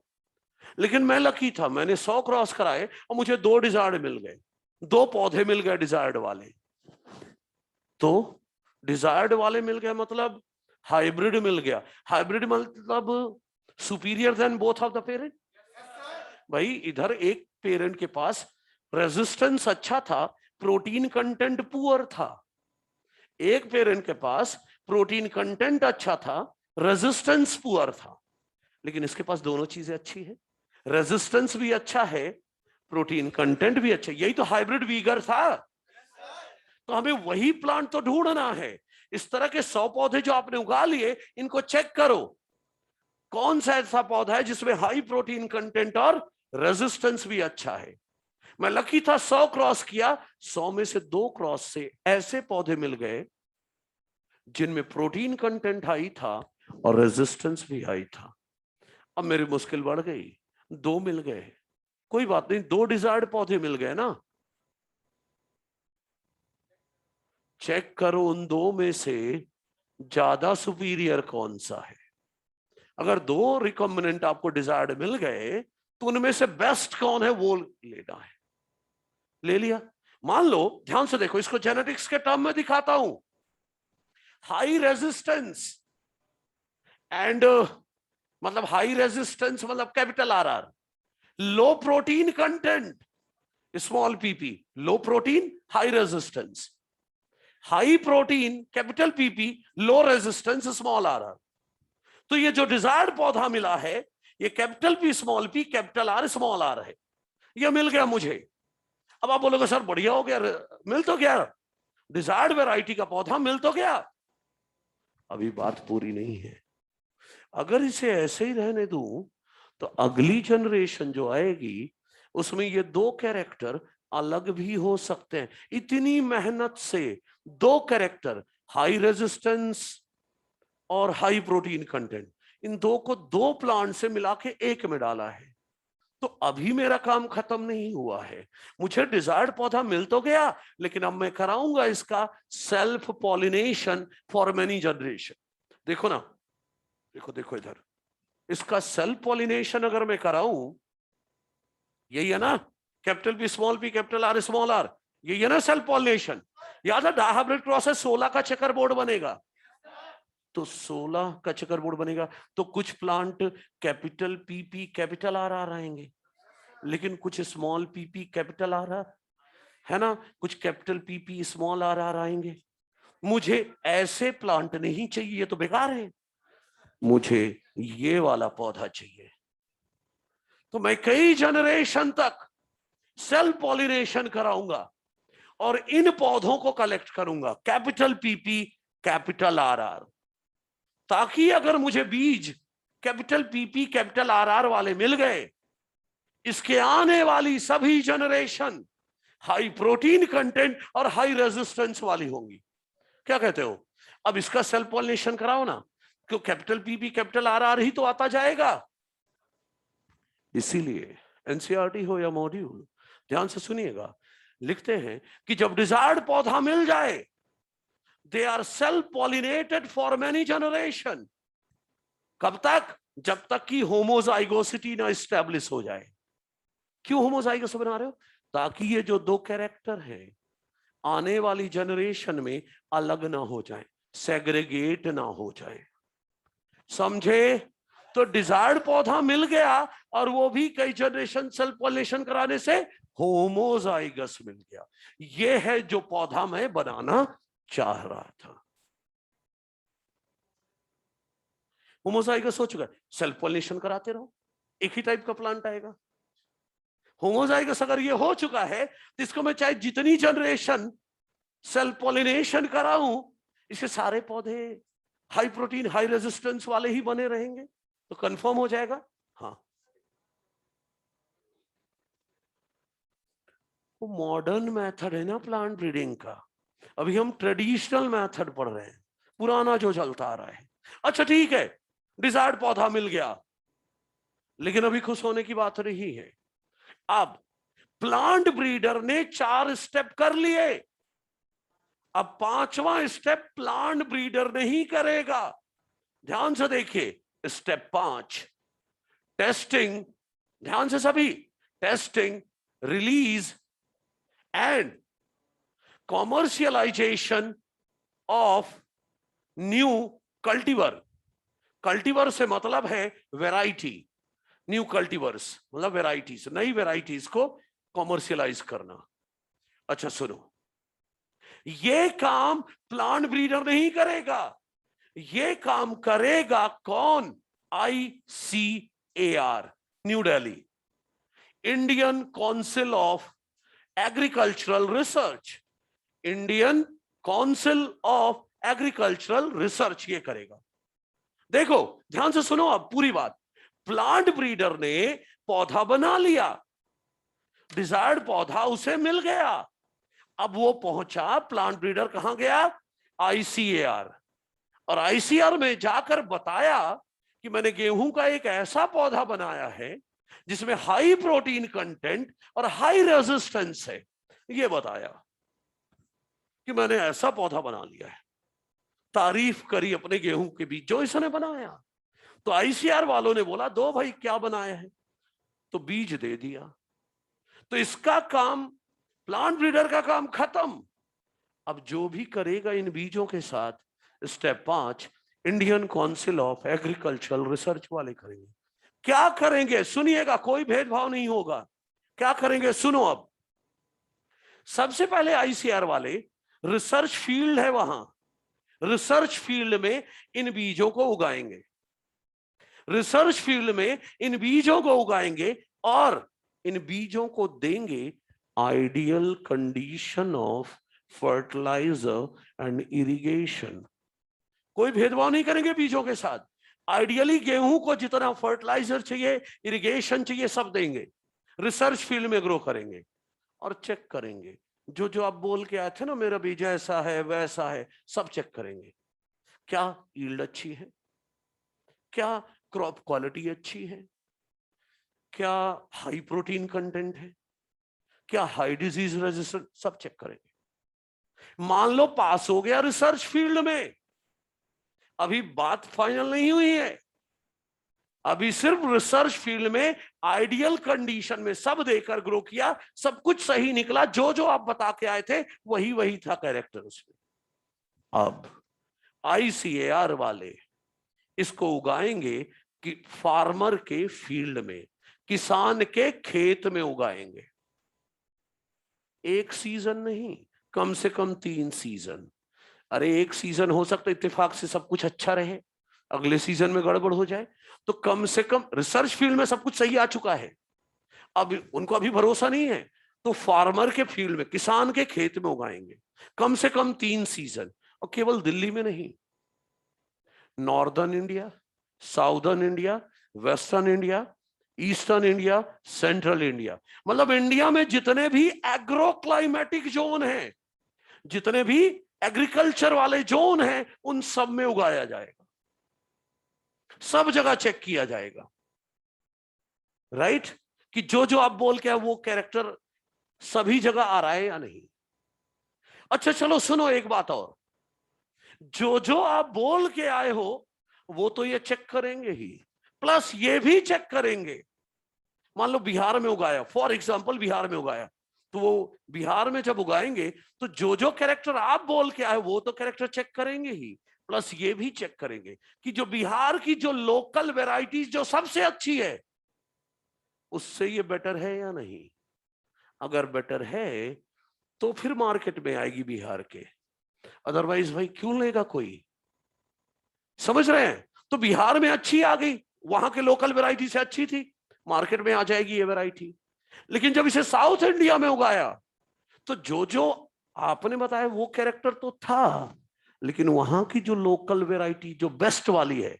A: लेकिन मैं लकी था, मैंने 100 क्रॉस कराए और मुझे 2 डिजायर्ड मिल गए, 2 पौधे मिल गए डिजायर्ड वाले। तो डिजायर्ड वाले मिल गए मतलब हाइब्रिड मिल गया। हाइब्रिड मतलब superior than both of the parent. भाई इधर एक पेरेंट के पास रेजिस्टेंस अच्छा था, प्रोटीन कंटेंट पुअर था। एक पेरेंट के पास प्रोटीन कंटेंट अच्छा था, रेजिस्टेंस पुअर था। लेकिन इसके पास दोनों चीजें अच्छी है, रेजिस्टेंस भी अच्छा है, प्रोटीन कंटेंट भी अच्छा। यही तो हाइब्रिड वीगर था। तो हमें वही प्लांट तो ढूंढना है। इस तरह के 100 पौधे जो आपने उगा लिए, इनको चेक करो कौन सा ऐसा पौधा है जिसमें हाई प्रोटीन कंटेंट और रेजिस्टेंस भी अच्छा है। मैं लकी था, 100 क्रॉस किया, 100 में से 2 क्रॉस से ऐसे पौधे मिल गए जिनमें प्रोटीन कंटेंट हाई था और रेजिस्टेंस भी हाई था। अब मेरी मुश्किल बढ़ गई, 2 मिल गए, कोई बात नहीं, 2 डिजायर्ड पौधे मिल गए ना। चेक करो उन 2 में से ज्यादा सुपीरियर कौन सा है। अगर 2 रिकॉम्बिनेंट आपको डिजायर्ड मिल गए तो उनमें से बेस्ट कौन है वो लेना है। ले लिया। मान लो, ध्यान से देखो, इसको जेनेटिक्स के टर्म में दिखाता हूं। हाई रेजिस्टेंस एंड मतलब हाई रेजिस्टेंस मतलब capital R, low protein content small P P, low protein high resistance, high protein capital P P, low resistance small R. तो ये जो डिजायर्ड पौधा मिला है, ये capital P small P capital R small R है, ये मिल गया मुझे। अब आप बोलोगे सर बढ़िया हो गया, मिल तो गया, डिजायर्ड वैरायटी का पौधा मिल तो गया। अभी बात पूरी नहीं है। अगर इसे ऐसे ही रहने दूं तो अगली जनरेशन जो आएगी उसमें ये 2 कैरेक्टर अलग भी हो सकते हैं। इतनी मेहनत से 2 कैरेक्टर, हाई रेजिस्टेंस और हाई प्रोटीन कंटेंट, इन 2 को 2 प्लांट से मिला के एक में डाला है। तो अभी मेरा काम खत्म नहीं हुआ है, मुझे डिजायर्ड पौधा मिल तो गया, लेकिन अब मैं कराऊंगा इसका self pollination for many generation. देखो ना, देखो देखो इधर, इसका सेल्फ पॉलिनेशन अगर मैं कराऊं, यही है ना, capital P small P capital R small R, यही है ना सेल्फ पॉलिनेशन। याद है डायहाइब्रिड क्रॉस है, 16 का चेकर बोर्ड बनेगा। तो 16 का चेकर बोर्ड बनेगा, तो कुछ plant capital P P capital R R आएंगे, लेकिन कुछ small P P capital R R, है ना, कुछ capital P P small R R आएंगे। मुझे ऐसे प्लांट नहीं चाहिए, ये तो बेकार है, मुझे ये वाला पौधा चाहिए। तो मैं कई जनरेशन तक सेल्फ पॉलिनेशन कराऊंगा और इन पौधों को कलेक्ट करूंगा capital P P capital R R, ताकि अगर मुझे बीज capital P P capital R R वाले मिल गए, इसके आने वाली सभी जनरेशन हाई प्रोटीन कंटेंट और हाई रेजिस्टेंस वाली होंगी। क्या कहते हो? अब इसका सेल्फ पॉलिनेशन कराओ ना, क्यों capital P P capital R R ही तो आता जाएगा। इसीलिए एनसीईआरटी हो या मॉड्यूल, ध्यान से सुनिएगा, लिखते हैं कि जब डिजायर्ड पौधा मिल जाए, they are self pollinated for many generation. कब तक? जब तक कि होमोजाइगोसिटी ना स्टैब्लिश हो जाए। क्यों होमोजाइगस बना रहे हो? ताकि ये जो 2 कैरेक्टर है आने वाली जनरेशन में अलग ना हो जाए, सेग्रीगेट ना हो जाए। समझे? तो डिजायर्ड पौधा मिल गया और वो भी कई जनरेशन सेल्फ पॉलिनेशन कराने से होमोजाइगस मिल गया। ये है जो पौधा मैं बनाना चाह रहा था। होमोजाइगस हो चुका है, सेल्फ पॉलिनेशन कराते रहो, एक ही टाइप का प्लांट आएगा। होमोजाइगस अगर ये हो चुका है तो इसको मैं चाहे जितनी जनरेशन सेल्फ पॉलिनेशन कराऊं, इसके सारे पौधे हाई प्रोटीन हाई रेजिस्टेंस वाले ही बने रहेंगे। तो कंफर्म हो जाएगा। हाँ, वो मॉडर्न मेथड है ना प्लांट ब्रीडिंग का, अभी हम ट्रेडिशनल मेथड पढ़ रहे हैं, पुराना जो चलता आ रहा है। अच्छा ठीक है, डिजायर्ड पौधा मिल गया, लेकिन अभी खुश होने की बात नहीं है। अब प्लांट ब्रीडर ने 4 स्टेप कर लिए, अब 5वां स्टेप प्लांट ब्रीडर नहीं करेगा। ध्यान से देखिए, स्टेप 5 टेस्टिंग, ध्यान से सभी, testing, release and commercialisation of new cultivar. Cultivar से मतलब है वैरायटी, न्यू कल्टीवर्स मतलब वैरायटीज, नई वैरायटीज को कॉमर्शियलाइज करना। अच्छा सुनो, ये काम प्लांट ब्रीडर नहीं करेगा, ये काम करेगा कौन? ICAR, new Delhi, Indian council of agricultural research, Indian council of agricultural research ये करेगा। देखो ध्यान से सुनो अब पूरी बात। प्लांट ब्रीडर ने पौधा बना लिया, डिजायर्ड पौधा उसे मिल गया, अब वो पहुंचा, प्लांट ब्रीडर कहां गया? ICAR, और ICAR में जाकर बताया कि मैंने गेहूं का एक ऐसा पौधा बनाया है जिसमें हाई प्रोटीन कंटेंट और हाई रेजिस्टेंस है, ये बताया कि मैंने ऐसा पौधा बना लिया है। तारीफ करी अपने गेहूं के बीज जो इसने बनाया। तो ICAR वालों ने बोला दो भाई क्या बनाया है, तो बीज दे दिया। तो इसका काम, प्लांट ब्रीडर का काम खत्म। अब जो भी करेगा इन बीजों के साथ, step 5 Indian council of agricultural research वाले करेंगे। क्या करेंगे सुनिएगा, कोई भेदभाव नहीं होगा। क्या करेंगे सुनो अब। सबसे पहले ICAR वाले, रिसर्च फील्ड है वहां, रिसर्च फील्ड में इन बीजों को उगाएंगे, रिसर्च फील्ड में इन बीजों को उगाएंगे और इन बीजों को देंगे ideal condition of fertilizer and irrigation. कोई भेदभाव नहीं करेंगे बीजों के साथ। आइडियली गेहूं को जितना फर्टिलाइजर चाहिए, इरिगेशन चाहिए, सब देंगे, रिसर्च फील्ड में ग्रो करेंगे और चेक करेंगे जो जो आप बोल के आए थे ना, मेरा बीज ऐसा है वैसा है, सब चेक करेंगे। क्या यील्ड अच्छी है, क्या क्रॉप क्वालिटी अच्छी है, क्या हाई प्रोटीन कंटेंट है, क्या हाई डिजीज रेजिस्टेंट, सब चेक करेंगे। मान लो पास हो गया रिसर्च फील्ड में, अभी बात फाइनल नहीं हुई है, अभी सिर्फ रिसर्च फील्ड में आइडियल कंडीशन में सब देकर ग्रो किया, सब कुछ सही निकला, जो जो आप बता के आए थे वही वही था कैरेक्टर उसमें। अब ICAR वाले इसको उगाएंगे कि फार्मर के फील्ड में, किसान के खेत में उगाएंगे। एक सीजन नहीं, कम से कम 3 सीजन। अरे एक सीजन हो सकता है इत्तेफाक से सब कुछ अच्छा रहे, अगले सीजन में गड़बड़ हो जाए, तो कम से कम रिसर्च फील्ड में सब कुछ सही आ चुका है, अब उनको अभी भरोसा नहीं है, तो फार्मर के फील्ड में, किसान के खेत में उगाएंगे कम से कम 3 सीजन। और केवल दिल्ली में नहीं, northern India, southern India, western India, eastern India, central India, मतलब इंडिया में जितने भी एग्रो क्लाइमेटिक जोन हैं, जितने भी एग्रीकल्चर वाले जोन हैं, उन सब में उगाया जाएगा, सब जगह चेक किया जाएगा। राइट, कि जो जो आप बोल के वो कैरेक्टर सभी जगह आ रहा है या नहीं। अच्छा चलो सुनो एक बात और, जो जो आप बोल के आए हो वो तो ये चेक करेंगे ही, प्लस ये भी चेक करेंगे। मान लो बिहार में उगाया, फॉर एग्जांपल बिहार में उगाया, तो वो बिहार में जब उगाएंगे तो जो जो कैरेक्टर आप बोल के आए वो तो कैरेक्टर चेक करेंगे ही, प्लस ये भी चेक करेंगे कि जो बिहार की जो लोकल वेराइटीज जो सबसे अच्छी है उससे ये बेटर है या नहीं। अगर बेटर है तो फिर मार्केट में आएगी बिहार के, अदरवाइज भाई क्यों लेगा कोई। समझ रहे हैं? तो बिहार में अच्छी आ गई, वहां के लोकल वैरायटी से अच्छी थी, मार्केट में आ जाएगी ये वैरायटी। लेकिन जब इसे साउथ इंडिया में उगाया तो जो जो आपने बताया वो कैरेक्टर तो था, लेकिन वहां की जो लोकल वैरायटी जो बेस्ट वाली है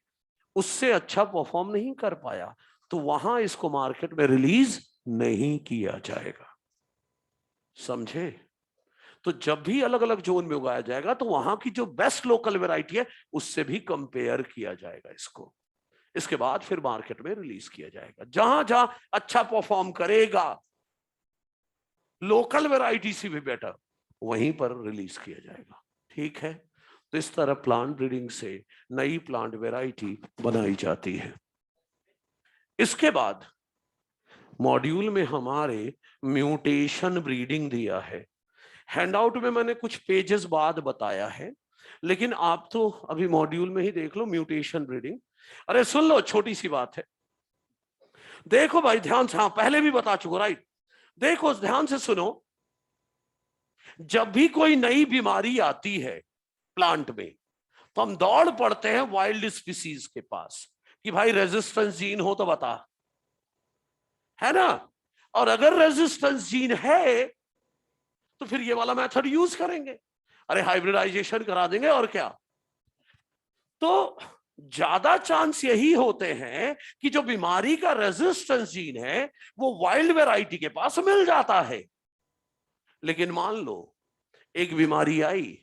A: उससे अच्छा परफॉर्म नहीं कर पाया, तो वहां इसको मार्केट में रिलीज नहीं किया जाएगा। समझे? तो जब भी अलग अलग जोन में उगाया जाएगा तो वहां की जो बेस्ट लोकल वैरायटी है उससे भी कंपेयर किया जाएगा इसको। इसके बाद फिर मार्केट में रिलीज किया जाएगा। जहां जहां अच्छा परफॉर्म करेगा लोकल वैरायटी से भी बेटर, वहीं पर रिलीज किया जाएगा। ठीक है? तो इस तरह प्लांट ब्रीडिंग से नई प्लांट वैरायटी बनाई जाती है। इसके बाद मॉड्यूल में हमारे म्यूटेशन ब्रीडिंग दिया है। हैंडआउट में मैंने कुछ पेजेस बाद बताया है, लेकिन आप तो अभी मॉड्यूल में ही देख लो म्यूटेशन ब्रीडिंग। अरे सुन लो, छोटी सी बात है, देखो भाई ध्यान से। हाँ, पहले भी बता चुका, राइट? देखो ध्यान से सुनो। जब भी कोई नई बीमारी आती है प्लांट में तो हम दौड़ पड़ते हैं वाइल्ड स्पीसीज के पास कि भाई रेजिस्टेंस जीन हो तो बता, है ना? और अगर रेजिस्टेंस जीन है तो फिर ये वाला मेथड यूज करेंगे, अरे हाइब्रिडाइजेशन करा देंगे और क्या। तो ज्यादा चांस यही होते हैं कि जो बीमारी का रेजिस्टेंस जीन है वो वाइल्ड वैरायटी के पास मिल जाता है। लेकिन मान लो एक बीमारी आई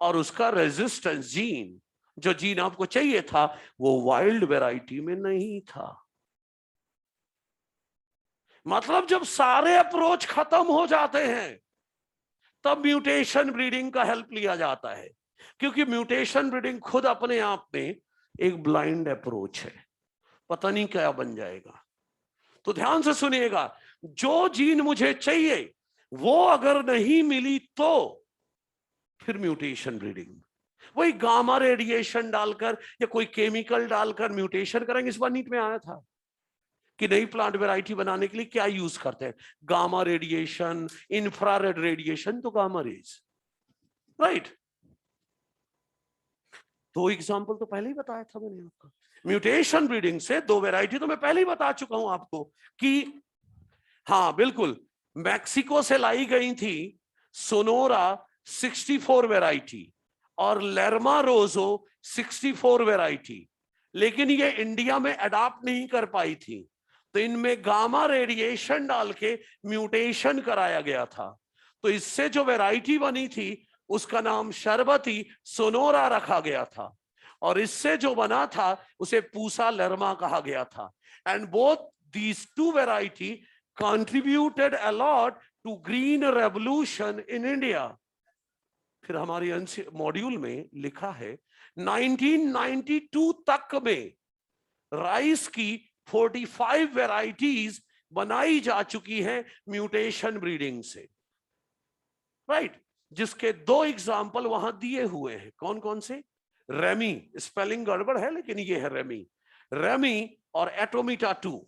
A: और उसका रेजिस्टेंस जीन, जो जीन आपको चाहिए था, वो वाइल्ड वैरायटी में नहीं था। मतलब जब सारे अप्रोच खत्म हो जाते हैं तब म्यूटेशन ब्रीडिंग का हेल्प लिया जाता है, क्योंकि म्यूटेशन ब्रीडिंग खुद अपने आप में एक ब्लाइंड अप्रोच है, पता नहीं क्या बन जाएगा। तो ध्यान से सुनिएगा, जो जीन मुझे चाहिए वो अगर नहीं मिली तो फिर म्यूटेशन ब्रीडिंग, वही गामा रेडिएशन डालकर या कोई केमिकल डालकर म्यूटेशन करेंगे। इस बार नीट में आया था कि नई प्लांट वैरायटी बनाने के लिए क्या यूज करते हैं, गामा रेडिएशन, इंफ्रारेड रेडिएशन, तो गामा रेज, राइट? दो एग्जांपल तो पहले ही बताया था मैंने आपको। म्यूटेशन ब्रीडिंग से दो वैरायटी तो मैं पहले ही बता चुका हूं आपको कि हाँ बिल्कुल, मैक्सिको से लाई गई थी सोनोरा 64 वैरायटी और लेरमा रोजो 64 वैरायटी, लेकिन ये इंडिया में अडॉप्ट नहीं कर पाई थी, तो इनमें गामा रेडिएशन डाल के म्यूटेशन कराया गया था। तो इससे जो वैरायटी बनी थी उसका नाम शरबती सोनोरा रखा गया था, और इससे जो बना था उसे पूसा लेरमा कहा गया था। And both these two variety contributed a lot to green revolution in India। फिर हमारी मॉड्यूल में लिखा है 1992 तक में राइस की 45 वैरायटीज बनाई जा चुकी हैं म्यूटेशन ब्रीडिंग से, राइट? जिसके दो एग्जाम्पल वहां दिए हुए हैं। कौन कौन से? रेमी, स्पेलिंग गड़बड़ है लेकिन ये है रेमी, रेमी और एटोमिटा 2,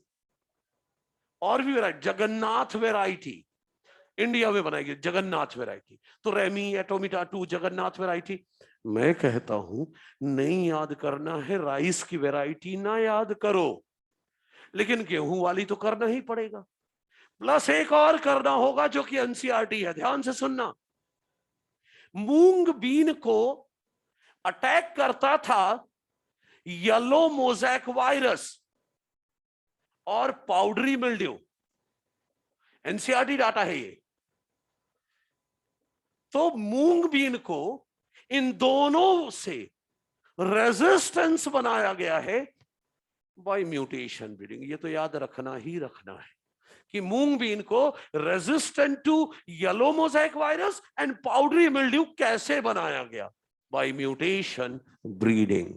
A: और भी वैरायटी, जगन्नाथ वैरायटी इंडिया में बनाई गई, जगन्नाथ वैरायटी। तो रेमी, एटोमिटा 2, जगन्नाथ वैरायटी। मैं कहता हूं नहीं याद करना है राइस की वैरायटी ना याद करो, लेकिन गेहूं वाली तो करना ही पड़ेगा। प्लस एक और करना होगा जो कि एनसीईआरटी है, ध्यान से सुनना। मूंग बीन को अटैक करता था येलो मोजैक वायरस और पाउडरी मिल्ड्यू, एनसीईआरटी डाटा है ये। तो मूंग बीन को इन दोनों से रेजिस्टेंस बनाया गया है बाय म्यूटेशन ब्रीडिंग। ये तो याद रखना ही रखना है कि मूंग बीन को resistant to yellow mosaic virus and powdery mildew कैसे बनाया गया, बाय म्यूटेशन ब्रीडिंग।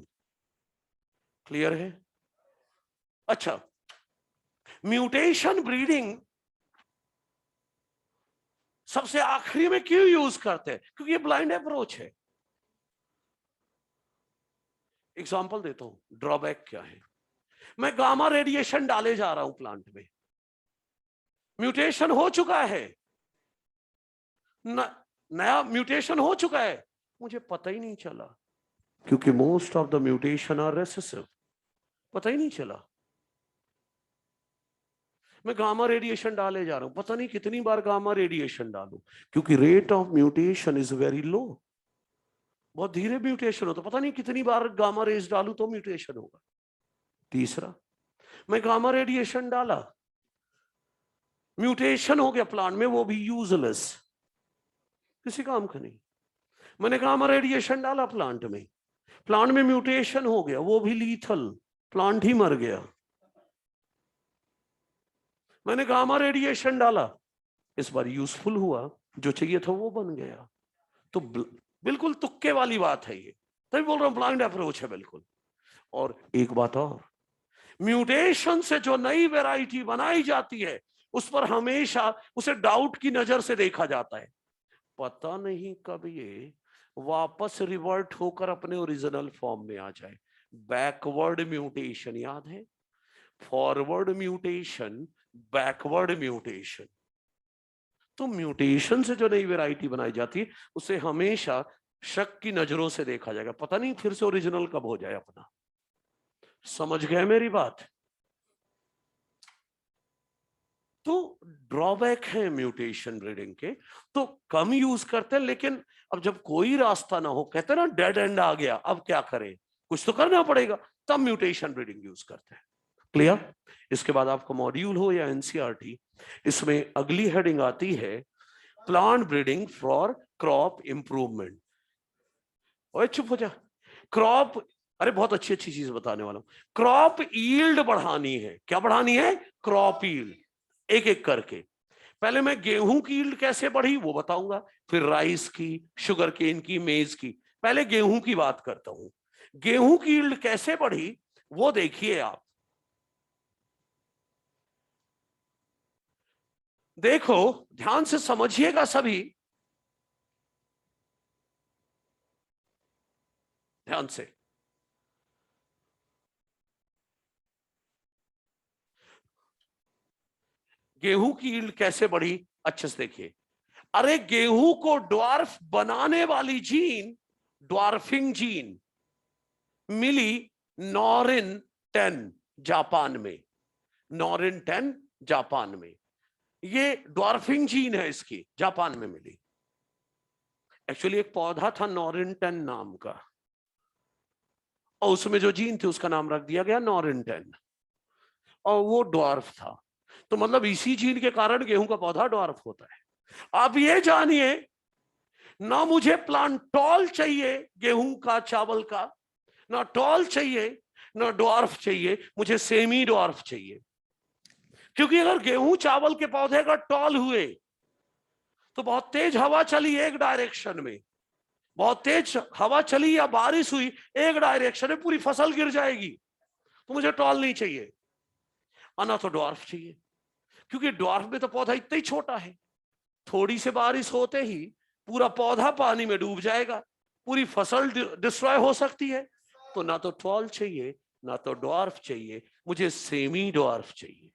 A: क्लियर है? अच्छा, म्यूटेशन ब्रीडिंग सबसे आखिरी में क्यों यूज करते हैं? क्योंकि ये ब्लाइंड अप्रोच है। एग्जांपल देता हूं, ड्रॉबैक क्या है। मैं गामा रेडिएशन डाले जा रहा हूं प्लांट में, म्यूटेशन हो चुका है, नया म्यूटेशन हो चुका है, मुझे पता ही नहीं चला, क्योंकि most of the mutation are recessive, पता ही नहीं चला। मैं गामा रेडिएशन डाले जा रहा हूं, पता नहीं कितनी बार गामा रेडिएशन डालूं, क्योंकि rate of mutation is very low, बहुत धीरे म्यूटेशन होता, पता नहीं कितनी बार गामा रेज डालूं तो म्यूटेशन होगा। तीसरा, मैं गामा रेडिएशन डाला, म्यूटेशन हो गया प्लांट में, वो भी यूजलेस, किसी काम का नहीं। मैंने गामा रेडिएशन डाला प्लांट में म्यूटेशन हो गया, वो भी लीथल, प्लांट ही मर गया। मैंने गामा रेडिएशन डाला, इस बार यूजफुल हुआ, जो चाहिए था वो बन गया। तो बिल्कुल तुक्के वाली बात है ये, तभी बोल रहा हूं ब्लाइंड अप्रोच है बिल्कुल। और एक बात और, म्यूटेशन से जो नई वैरायटी बनाई जाती है उस पर हमेशा उसे डाउट की नजर से देखा जाता है। पता नहीं कब ये वापस रिवर्ट होकर अपने ओरिजिनल फॉर्म में आ जाए। बैकवर्ड म्यूटेशन याद है, फॉरवर्ड म्यूटेशन, बैकवर्ड म्यूटेशन। तो म्यूटेशन से जो नई वैरायटी बनाई जाती है उसे हमेशा शक की नजरों से देखा जाएगा, पता नहीं फिर से ओरिजिनल कब हो जाए अपना। समझ गए मेरी बात? तो ड्रॉबैक है म्यूटेशन ब्रीडिंग के, तो कम यूज करते हैं। लेकिन अब जब कोई रास्ता ना हो, कहते हैं ना डेड एंड आ गया, अब क्या करें, कुछ तो करना पड़ेगा, तब म्यूटेशन ब्रीडिंग यूज करते हैं। क्लियर? इसके बाद आपका मॉड्यूल हो या एनसीईआरटी, इसमें अगली हेडिंग आती है plant breeding for crop improvement. ओए चुप हो जा। क्रॉप, अरे बहुत अच्छी अच्छी चीज बताने वाला हूं। क्रॉप यील्ड बढ़ानी है। क्या बढ़ानी है? Crop yield. एक एक करके, पहले मैं गेहूं की यील्ड कैसे बढ़ी वो बताऊंगा, फिर राइस की, शुगर केन की, मेज की। पहले गेहूं की बात करता हूं। गेहूं की यील्ड कैसे बढ़ी वो देखिए आप। देखो, ध्यान से समझिएगा सभी, ध्यान से। गेहूं की यील्ड कैसे बढ़ी, अच्छे से देखिए। अरे गेहूं को ड्वार्फ बनाने वाली जीन, ड्वार्फिंग जीन मिली नॉरिन 10 जापान में। नॉरिन 10 जापान में, ये ड्वार्फिंग जीन है इसकी, जापान में मिली। एक्चुअली एक पौधा था नॉरिन 10 नाम का, और उसमें जो जीन थी उसका नाम रख दिया गया नॉरिन 10, और वो ड्वार्फ था। तो मतलब इसी जीन के कारण गेहूं का पौधा ड्वार्फ होता है। आप ये जानिए, ना मुझे प्लांटॉल चाहिए गेहूं का, चावल का, ना टॉल चाहिए, ना ड्वार्फ चाहिए, मुझे सेमी ड्वार्फ चाहिए। क्योंकि अगर गेहूं चावल के पौधे का टॉल हुए तो बहुत तेज हवा चली एक डायरेक्शन में, बहुत तेज हवा चली या बारिश हुई एक डायरेक्शन में, पूरी फसल गिर जाएगी। तो मुझे टॉल नहीं चाहिए, ना तो ड्वार्फ चाहिए। क्योंकि ड्वार्फ में तो पौधा इतना ही छोटा है, थोड़ी सी बारिश होते ही पूरा पौधा पानी में डूब जाएगा, पूरी फसल डिस्ट्रॉय हो सकती है। तो ना तो टॉल चाहिए, ना तो ड्वार्फ चाहिए, मुझे सेमी ड्वार्फ चाहिए।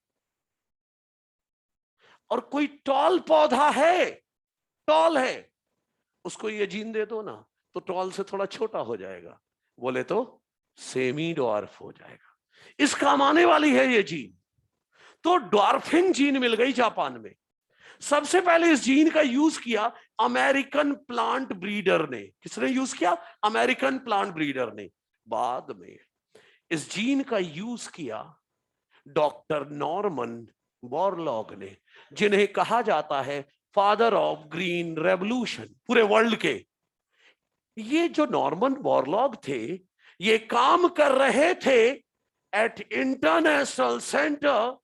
A: और कोई टॉल पौधा है, टॉल है, उसको ये जीन दे दो ना, तो टॉल से थोड़ा छोटा हो जाएगा, बोले तो सेमी ड्वार्फ हो जाएगा। इस काम आने वाली है ये जीन। तो ड्वार्फिंग जीन मिल गई जापान में। सबसे पहले इस जीन का यूज किया अमेरिकन प्लांट ब्रीडर ने। किसने यूज किया? अमेरिकन प्लांट ब्रीडर ने। बाद में इस जीन का यूज किया डॉक्टर नॉर्मन बोरलॉग ने, जिन्हें कहा जाता है फादर ऑफ ग्रीन रेवोल्यूशन पूरे वर्ल्ड के। ये जो नॉर्मन बोरलॉग थे, ये काम कर रहे थे at international centre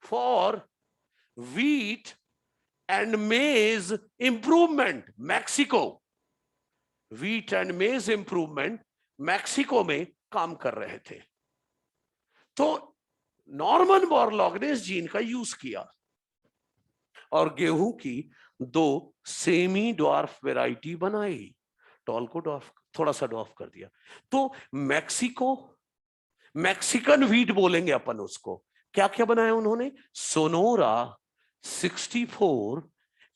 A: for wheat and maize improvement, Mexico. Wheat and maize improvement Mexico में काम कर रहे थे। तो नॉर्मन बोरलॉग ने इस जीन का यूज किया और गेहूं की दो सेमी ड्वार्फ वैरायटी बनाई। टॉल को ड्वार्फ, थोड़ा सा ड्वार्फ कर दिया। तो मैक्सिको, मैक्सिकन व्हीट बोलेंगे अपन उसको। क्या क्या बनाया उन्होंने? सोनोरा 64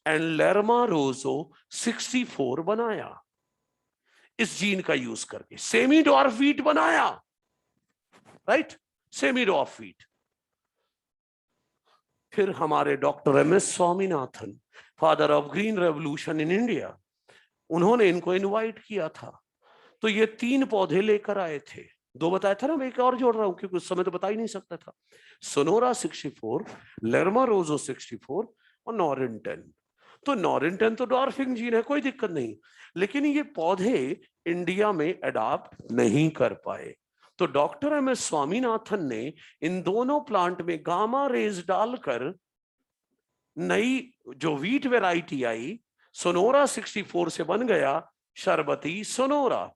A: एंड लर्मा रोजो 64 बनाया इस जीन का यूज करके। सेमी ड्वार्फ व्हीट बनाया, राइट, सेमी ड्वार्फ व्हीट। फिर हमारे doctor MS Swaminathan, father of green revolution in India, उन्होंने इनको इनवाइट किया था। तो ये 3 पौधे लेकर आए थे दो बताया था ना, मैं एक और जोड़ रहा हूं क्योंकि उस समय तो बता ही नहीं सकता था। सोनोरा 64, लेर्मा रोजो 64 और नॉरिंटन। तो नॉरिंटन तो डॉर्फिंग जीन है, कोई दिक्कत नहीं, लेकिन ये पौधे इंडिया में अडॉप्ट नहीं कर पाए। तो डॉक्टर एम एस स्वामीनाथन ने इन दोनों प्लांट में गामा रेज डालकर नई जो वीट वेराइटी आई, सोनोरा 64 से बन गया शरबती सोनोरा,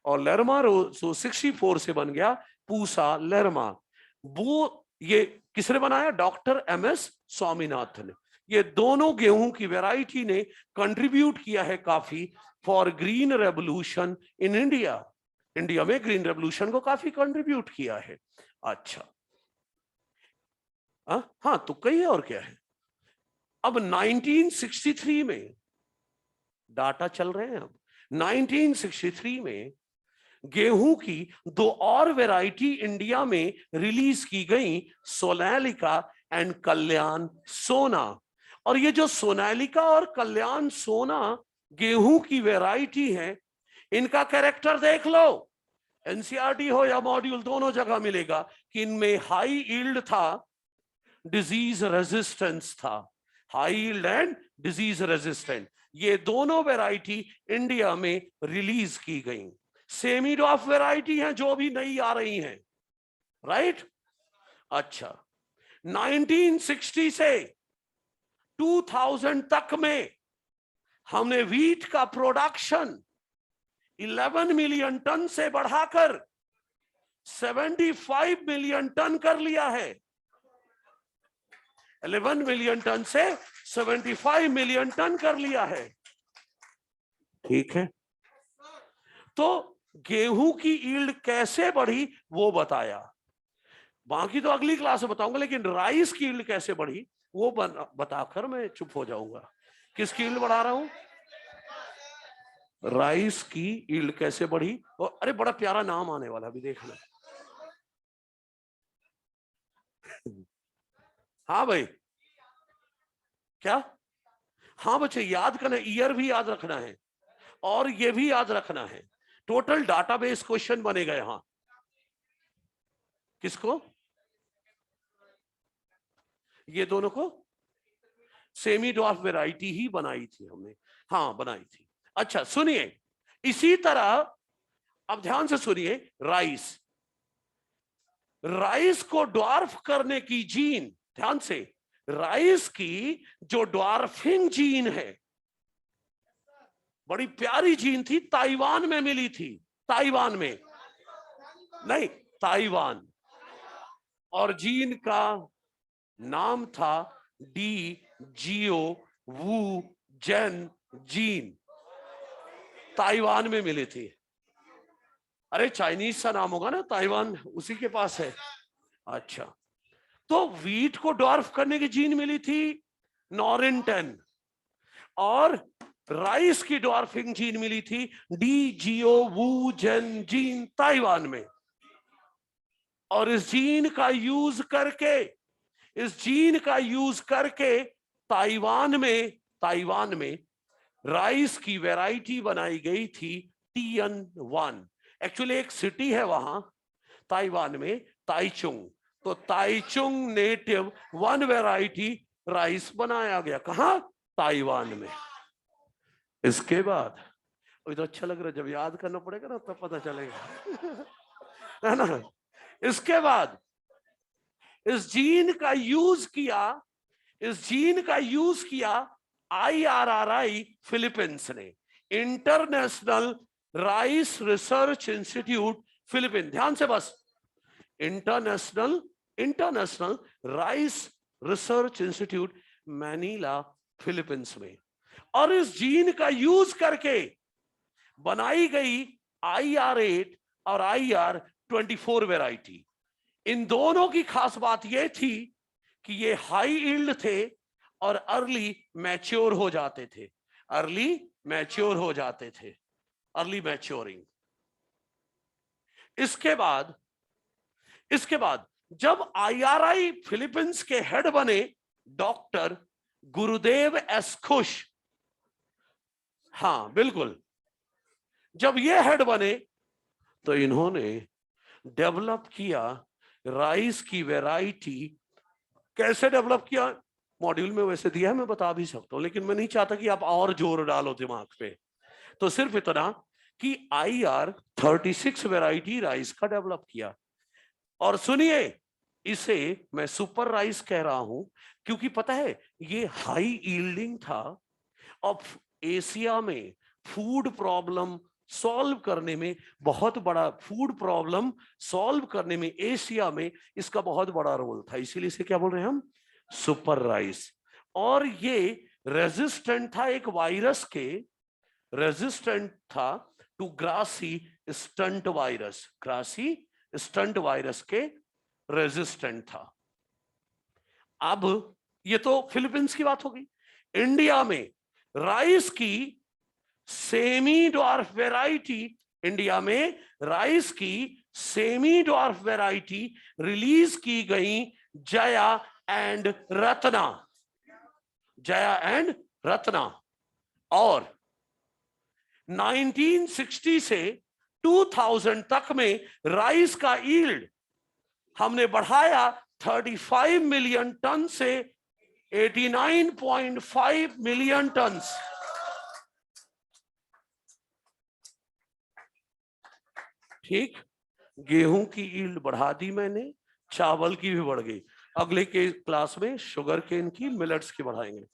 A: और लेरमा रोजो 64 से बन गया पूसा लेरमा। वो ये किसने बनाया? डॉक्टर एम एस स्वामीनाथन ने। ये दोनों गेहूं की वैरायटी ने कंट्रीब्यूट किया है काफी for green revolution in India. India में ग्रीन रेवोल्यूशन को काफी कंट्रीब्यूट किया है। अच्छा, हाँ तो कही है और क्या है। अब 1963 में डाटा चल रहे हैं, अब 1963 में गेहूं की दो और वैरायटी इंडिया में रिलीज की गई, सोनालिका एंड कल्याण सोना। और ये जो सोनालिका और कल्याण सोना गेहूं की वैरायटी है, इनका कैरेक्टर देख लो, एनसीईआरटी हो या मॉड्यूल दोनों जगह मिलेगा कि इनमें हाई यील्ड था, डिजीज रेजिस्टेंस था, high yield and disease resistant. ये दोनों वैरायटी इंडिया में रिलीज की गई। सेमी डॉफ वैरायटी हैं जो भी नई आ रही हैं, राइट। अच्छा, 1960 से 2000 तक में हमने वीट का प्रोडक्शन 11 मिलियन टन से बढ़ाकर 75 मिलियन टन कर लिया है। 11 मिलियन टन से 75 मिलियन टन कर लिया है, ठीक है। तो गेहूं की यील्ड कैसे बढ़ी वो बताया, बाकी तो अगली क्लास में बताऊंगा, लेकिन राइस की यील्ड कैसे बढ़ी वो बताकर मैं चुप हो जाऊंगा। किसकी यील्ड बढ़ा रहा हूं? राइस की यील्ड कैसे बढ़ी। और अरे बड़ा प्यारा नाम आने वाला, अभी देखना। हाँ भाई, क्या? हाँ बच्चे याद करना, ईयर भी याद रखना है और ये भी याद रखना है। टोटल डाटाबेस क्वेश्चन बनेगा यहां। किसको? ये दोनों को सेमी डॉर्फ वैरायटी ही बनाई थी हमने, हाँ बनाई थी। अच्छा सुनिए, इसी तरह अब ध्यान से सुनिए, राइस, राइस को ड्वार्फ करने की जीन, ध्यान से, राइस की जो ड्वार्फिंग जीन है, बड़ी प्यारी जीन थी, ताइवान में मिली थी। ताइवान में नहीं, ताइवान। और जीन का नाम था डी जियो वू जेन जीन, ताइवान में मिली थी। अरे चाइनीज सा नाम होगा ना, ताइवान उसी के पास है। अच्छा, तो वीट को डॉर्फ करने की जीन मिली थी नॉरिंटन, और राइस की डॉर्फिंग जीन मिली थी डी जियो वू जेन जीन, ताइवान में। और इस जीन का यूज करके, इस जीन का यूज करके ताइवान में राइस की वैरायटी बनाई गई थी TN1। एक्चुअली एक सिटी है वहां ताइवान में, ताइचुंग। तो ताइचुंग नेटिव 1 वैरायटी राइस बनाया गया, कहां? ताइवान में। इसके बाद अभी तो अच्छा लग रहा है, जब याद करना पड़ेगा ना तब पता चलेगा है ना। इसके बाद इस जीन का यूज किया, इस जीन का यूज किया IRRI फिलीपींस ने, international rice research institute Philippines. ध्यान से बस, international rice research institute Manila Philippines में। और इस जीन का यूज करके बनाई गई IR8 और IR24 वैरायटी। इन दोनों की खास बात यह थी कि ये हाई यील्ड थे और अर्ली मैच्योर हो जाते थे, अर्ली मैच्योर हो जाते थे, अर्ली मैच्योरिंग। इसके बाद जब IRI फिलीपींस के हेड बने डॉक्टर गुरुदेव एस खुश, हाँ बिल्कुल, जब ये हेड बने तो इन्होंने डेवलप किया राइस की वैरायटी। कैसे डेवलप किया मॉड्यूल में वैसे दिया है, मैं बता भी सकता हूं, लेकिन मैं नहीं चाहता कि आप और जोर डालो दिमाग पे। तो सिर्फ इतना कि IR36 वैरायटी राइस का डेवलप किया। और सुनिए, इसे मैं सुपर राइस कह रहा हूं क्योंकि पता है ये हाई यील्डिंग था। अब एशिया में फूड प्रॉब्लम सॉल्व करने में, बहुत बड़ा फूड प्रॉब्लम सॉल्व करने में एशिया में इसका बहुत बड़ा रोल था, इसीलिए इसे क्या बोल रहे हैं हम, सुपर राइस। और ये रेजिस्टेंट था एक वायरस के, रेजिस्टेंट था to grassy stunt virus, grassy stunt virus के रेजिस्टेंट था। अब ये तो फिलीपींस की बात हो गई। इंडिया में राइस की सेमी ड्वार्फ वैरायटी, इंडिया में राइस की सेमी ड्वार्फ वैरायटी रिलीज की गई, जया एंड रत्ना, जया एंड रत्ना। और 1960 से 2000 तक में राइस का यील्ड हमने बढ़ाया 35 मिलियन टन से 89.5 मिलियन टन। ठीक, गेहूं की यील्ड बढ़ा दी मैंने, चावल की भी बढ़ गई। अगले के क्लास में शुगर केन की, मिलेट्स की बढ़ाएंगे।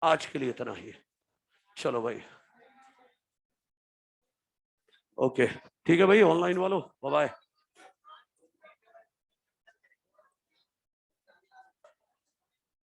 A: आज के लिए इतना ही, चलो भाई, ओके ठीक है भाई, ऑनलाइन वालों बाय बाय।